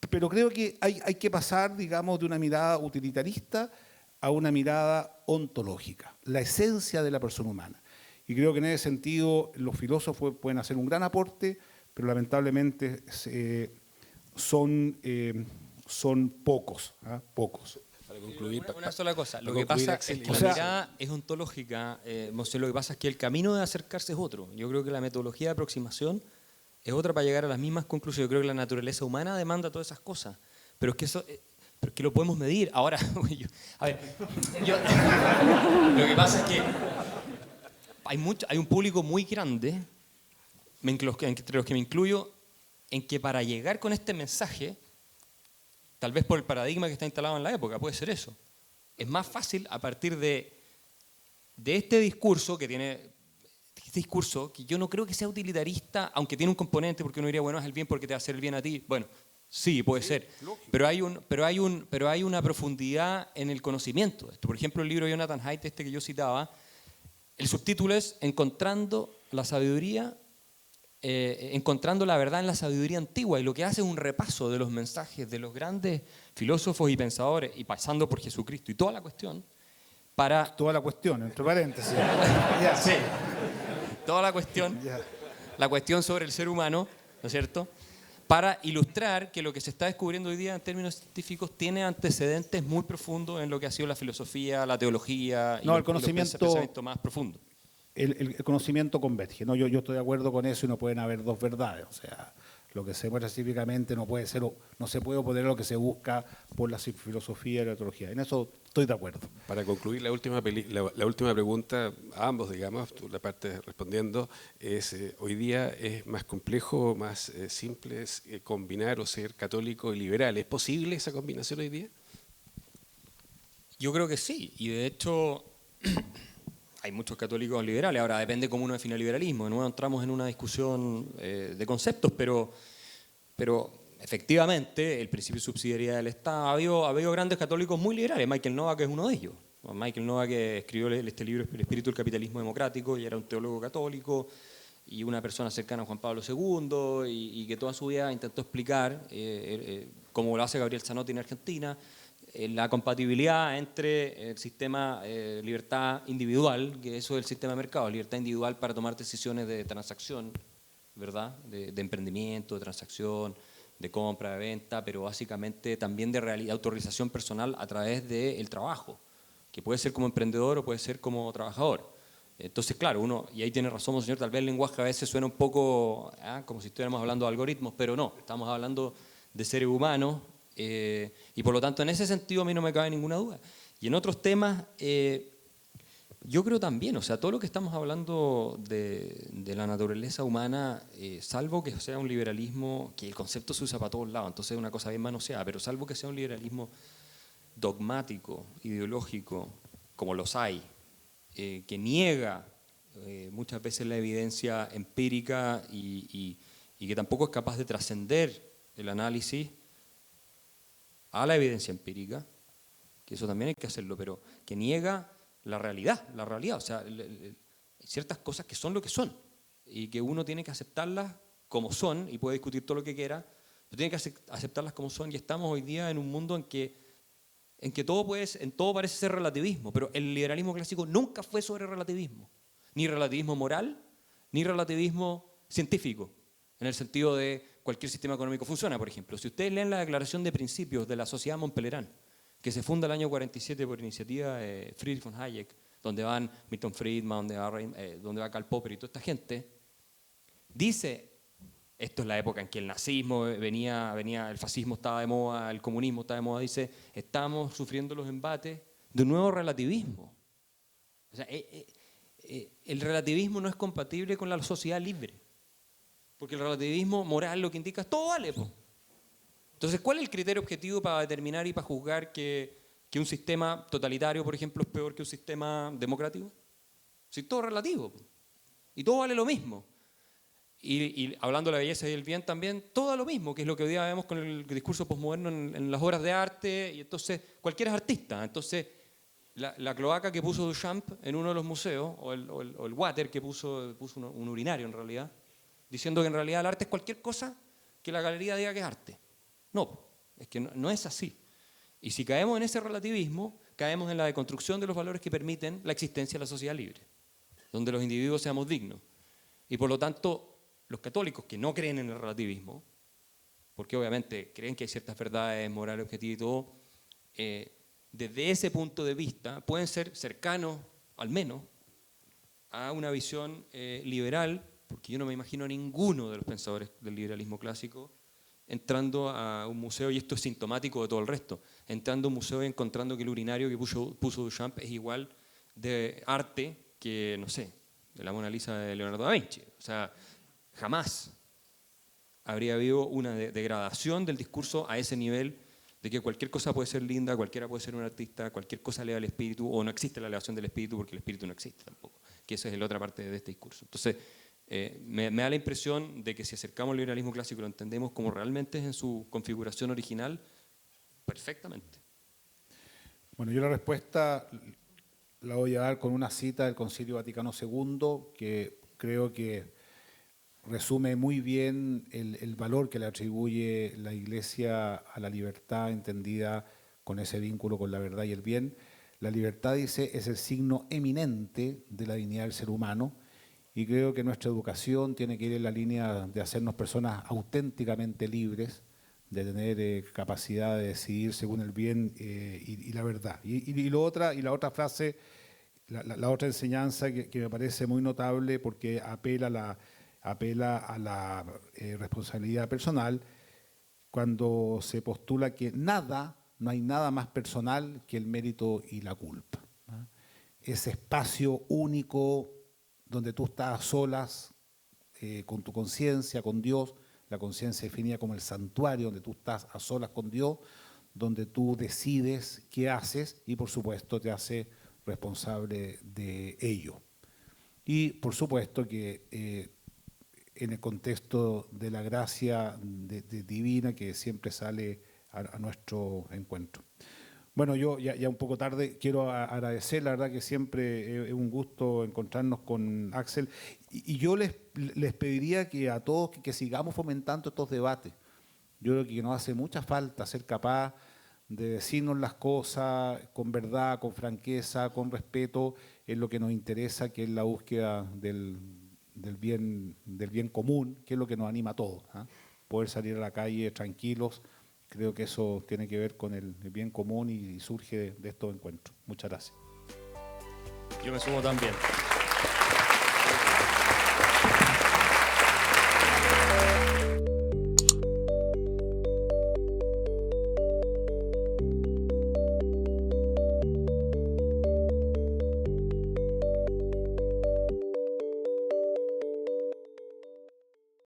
pero creo que hay que pasar, digamos, de una mirada utilitarista a una mirada ontológica, la esencia de la persona humana. Y creo que en ese sentido los filósofos pueden hacer un gran aporte, pero lamentablemente son pocos, ¿ah? Pocos. Para concluir, Una sola cosa, lo para que concluir, pasa Axel, es que y la la- mirada es ontológica, Monse, lo que pasa es que el camino de acercarse es otro. Yo creo que la metodología de aproximación es otra para llegar a las mismas conclusiones. Yo creo que la naturaleza humana demanda todas esas cosas, pero es que eso... pero es que lo podemos medir. Ahora, lo que pasa es que hay un público muy grande, entre los que me incluyo, en que para llegar con este mensaje, tal vez por el paradigma que está instalado en la época, puede ser eso. Es más fácil a partir de este discurso que tiene... Este discurso, que yo no creo que sea utilitarista, aunque tiene un componente, porque uno diría, bueno, es el bien porque te va a hacer el bien a ti. Bueno, sí, puede ser. Pero hay una profundidad en el conocimiento. Por ejemplo, el libro de Jonathan Haidt, que yo citaba, el subtítulo es Encontrando la sabiduría, encontrando la verdad en la sabiduría antigua, y lo que hace es un repaso de los mensajes de los grandes filósofos y pensadores, y pasando por Jesucristo y toda la cuestión, para... Toda la cuestión, entre paréntesis. Ya. Sí. Toda la cuestión, Ya. la cuestión sobre el ser humano, ¿no es cierto?, para ilustrar que lo que se está descubriendo hoy día en términos científicos tiene antecedentes muy profundos en lo que ha sido la filosofía, la teología y No, el los conocimiento... pensamientos más profundos. El conocimiento converge, ¿no? Yo estoy de acuerdo con eso y no pueden haber dos verdades. O sea, lo que se muestra científicamente no puede ser, no se puede oponer a lo que se busca por la filosofía y la teología. En eso estoy de acuerdo. Para concluir, la última pregunta, a ambos, digamos, tú la parte respondiendo, es hoy día es más complejo, más simple combinar o ser católico y liberal. ¿Es posible esa combinación hoy día? Yo creo que sí, y de hecho hay muchos católicos liberales. Ahora depende cómo uno define el liberalismo. De nuevo entramos en una discusión de conceptos, pero efectivamente el principio de subsidiariedad del Estado, ha habido grandes católicos muy liberales. Michael Novak es uno de ellos. Michael Novak escribió este libro, El espíritu del capitalismo democrático, y era un teólogo católico y una persona cercana a Juan Pablo II, y que toda su vida intentó explicar, como lo hace Gabriel Zanotti en Argentina, la compatibilidad entre el sistema libertad individual, que eso es el sistema de mercado, libertad individual para tomar decisiones de transacción, ¿verdad? De emprendimiento, de transacción, de compra, de venta, pero básicamente también de autorización personal a través del trabajo, que puede ser como emprendedor o puede ser como trabajador. Entonces, claro, uno, y ahí tiene razón, señor, tal vez el lenguaje a veces suena un poco como si estuviéramos hablando de algoritmos, pero no, estamos hablando de seres humanos. Y por lo tanto, en ese sentido a mí no me cabe ninguna duda. Y en otros temas, yo creo también, o sea, todo lo que estamos hablando de la naturaleza humana, salvo que sea un liberalismo, que el concepto se usa para todos lados, entonces es una cosa bien manoseada, pero salvo que sea un liberalismo dogmático, ideológico, como los hay, que niega muchas veces la evidencia empírica y que tampoco es capaz de trascender el análisis a la evidencia empírica, que eso también hay que hacerlo, pero que niega la realidad, o sea, ciertas cosas que son lo que son y que uno tiene que aceptarlas como son y puede discutir todo lo que quiera, pero tiene que aceptarlas como son, y estamos hoy día en un mundo en que todo parece ser relativismo, pero el liberalismo clásico nunca fue sobre relativismo, ni relativismo moral, ni relativismo científico, en el sentido de cualquier sistema económico funciona, por ejemplo. Si ustedes leen la Declaración de Principios de la Sociedad Montpellier, que se funda el año 47 por iniciativa de Friedrich von Hayek, donde van Milton Friedman, donde va Karl Popper y toda esta gente, dice, esto es la época en que el nazismo venía, el fascismo estaba de moda, el comunismo estaba de moda, dice, estamos sufriendo los embates de un nuevo relativismo. O sea, el relativismo no es compatible con la sociedad libre. Porque el relativismo moral lo que indica es todo vale, po. Entonces, ¿cuál es el criterio objetivo para determinar y para juzgar que un sistema totalitario, por ejemplo, es peor que un sistema democrático? Si todo es relativo, po. Y todo vale lo mismo. Y hablando de la belleza y el bien también, todo lo mismo, que es lo que hoy día vemos con el discurso posmoderno en las obras de arte, y entonces cualquiera es artista. Entonces, la cloaca que puso Duchamp en uno de los museos, o el water que puso un urinario en realidad, diciendo que en realidad el arte es cualquier cosa que la galería diga que es arte. No, es que no es así. Y si caemos en ese relativismo, caemos en la deconstrucción de los valores que permiten la existencia de la sociedad libre, donde los individuos seamos dignos. Y por lo tanto, los católicos que no creen en el relativismo, porque obviamente creen que hay ciertas verdades morales, objetivas y todo, desde ese punto de vista pueden ser cercanos, al menos, a una visión liberal, porque yo no me imagino a ninguno de los pensadores del liberalismo clásico entrando a un museo, y esto es sintomático de todo el resto, entrando a un museo y encontrando que el urinario que puso Duchamp es igual de arte que, no sé, de la Mona Lisa de Leonardo da Vinci. O sea, jamás habría habido una degradación del discurso a ese nivel de que cualquier cosa puede ser linda, cualquiera puede ser un artista, cualquier cosa eleva al espíritu, o no existe la elevación del espíritu porque el espíritu no existe tampoco, que esa es la otra parte de este discurso. Entonces, me da la impresión de que si acercamos al liberalismo clásico y lo entendemos como realmente es en su configuración original, perfectamente. Bueno, yo la respuesta la voy a dar con una cita del Concilio Vaticano II que creo que resume muy bien el valor que le atribuye la Iglesia a la libertad entendida con ese vínculo con la verdad y el bien. La libertad, dice, es el signo eminente de la dignidad del ser humano, y creo que nuestra educación tiene que ir en la línea de hacernos personas auténticamente libres, de tener capacidad de decidir según el bien y la verdad. Y la otra frase, la otra enseñanza que me parece muy notable porque apela a la responsabilidad personal, cuando se postula que no hay nada más personal que el mérito y la culpa, ¿no? Ese espacio único donde tú estás a solas con tu conciencia, con Dios, la conciencia definida como el santuario, donde tú estás a solas con Dios, donde tú decides qué haces y por supuesto te hace responsable de ello. Y por supuesto que en el contexto de la gracia divina que siempre sale a nuestro encuentro. Bueno, yo ya un poco tarde quiero agradecer, la verdad que siempre es un gusto encontrarnos con Axel, y yo les pediría que a todos que sigamos fomentando estos debates. Yo creo que nos hace mucha falta ser capaz de decirnos las cosas con verdad, con franqueza, con respeto, en lo que nos interesa, que es la búsqueda del bien común, que es lo que nos anima a todos, ¿eh? Poder salir a la calle tranquilos. Creo que eso tiene que ver con el bien común y surge de estos encuentros. Muchas gracias. Yo me sumo también.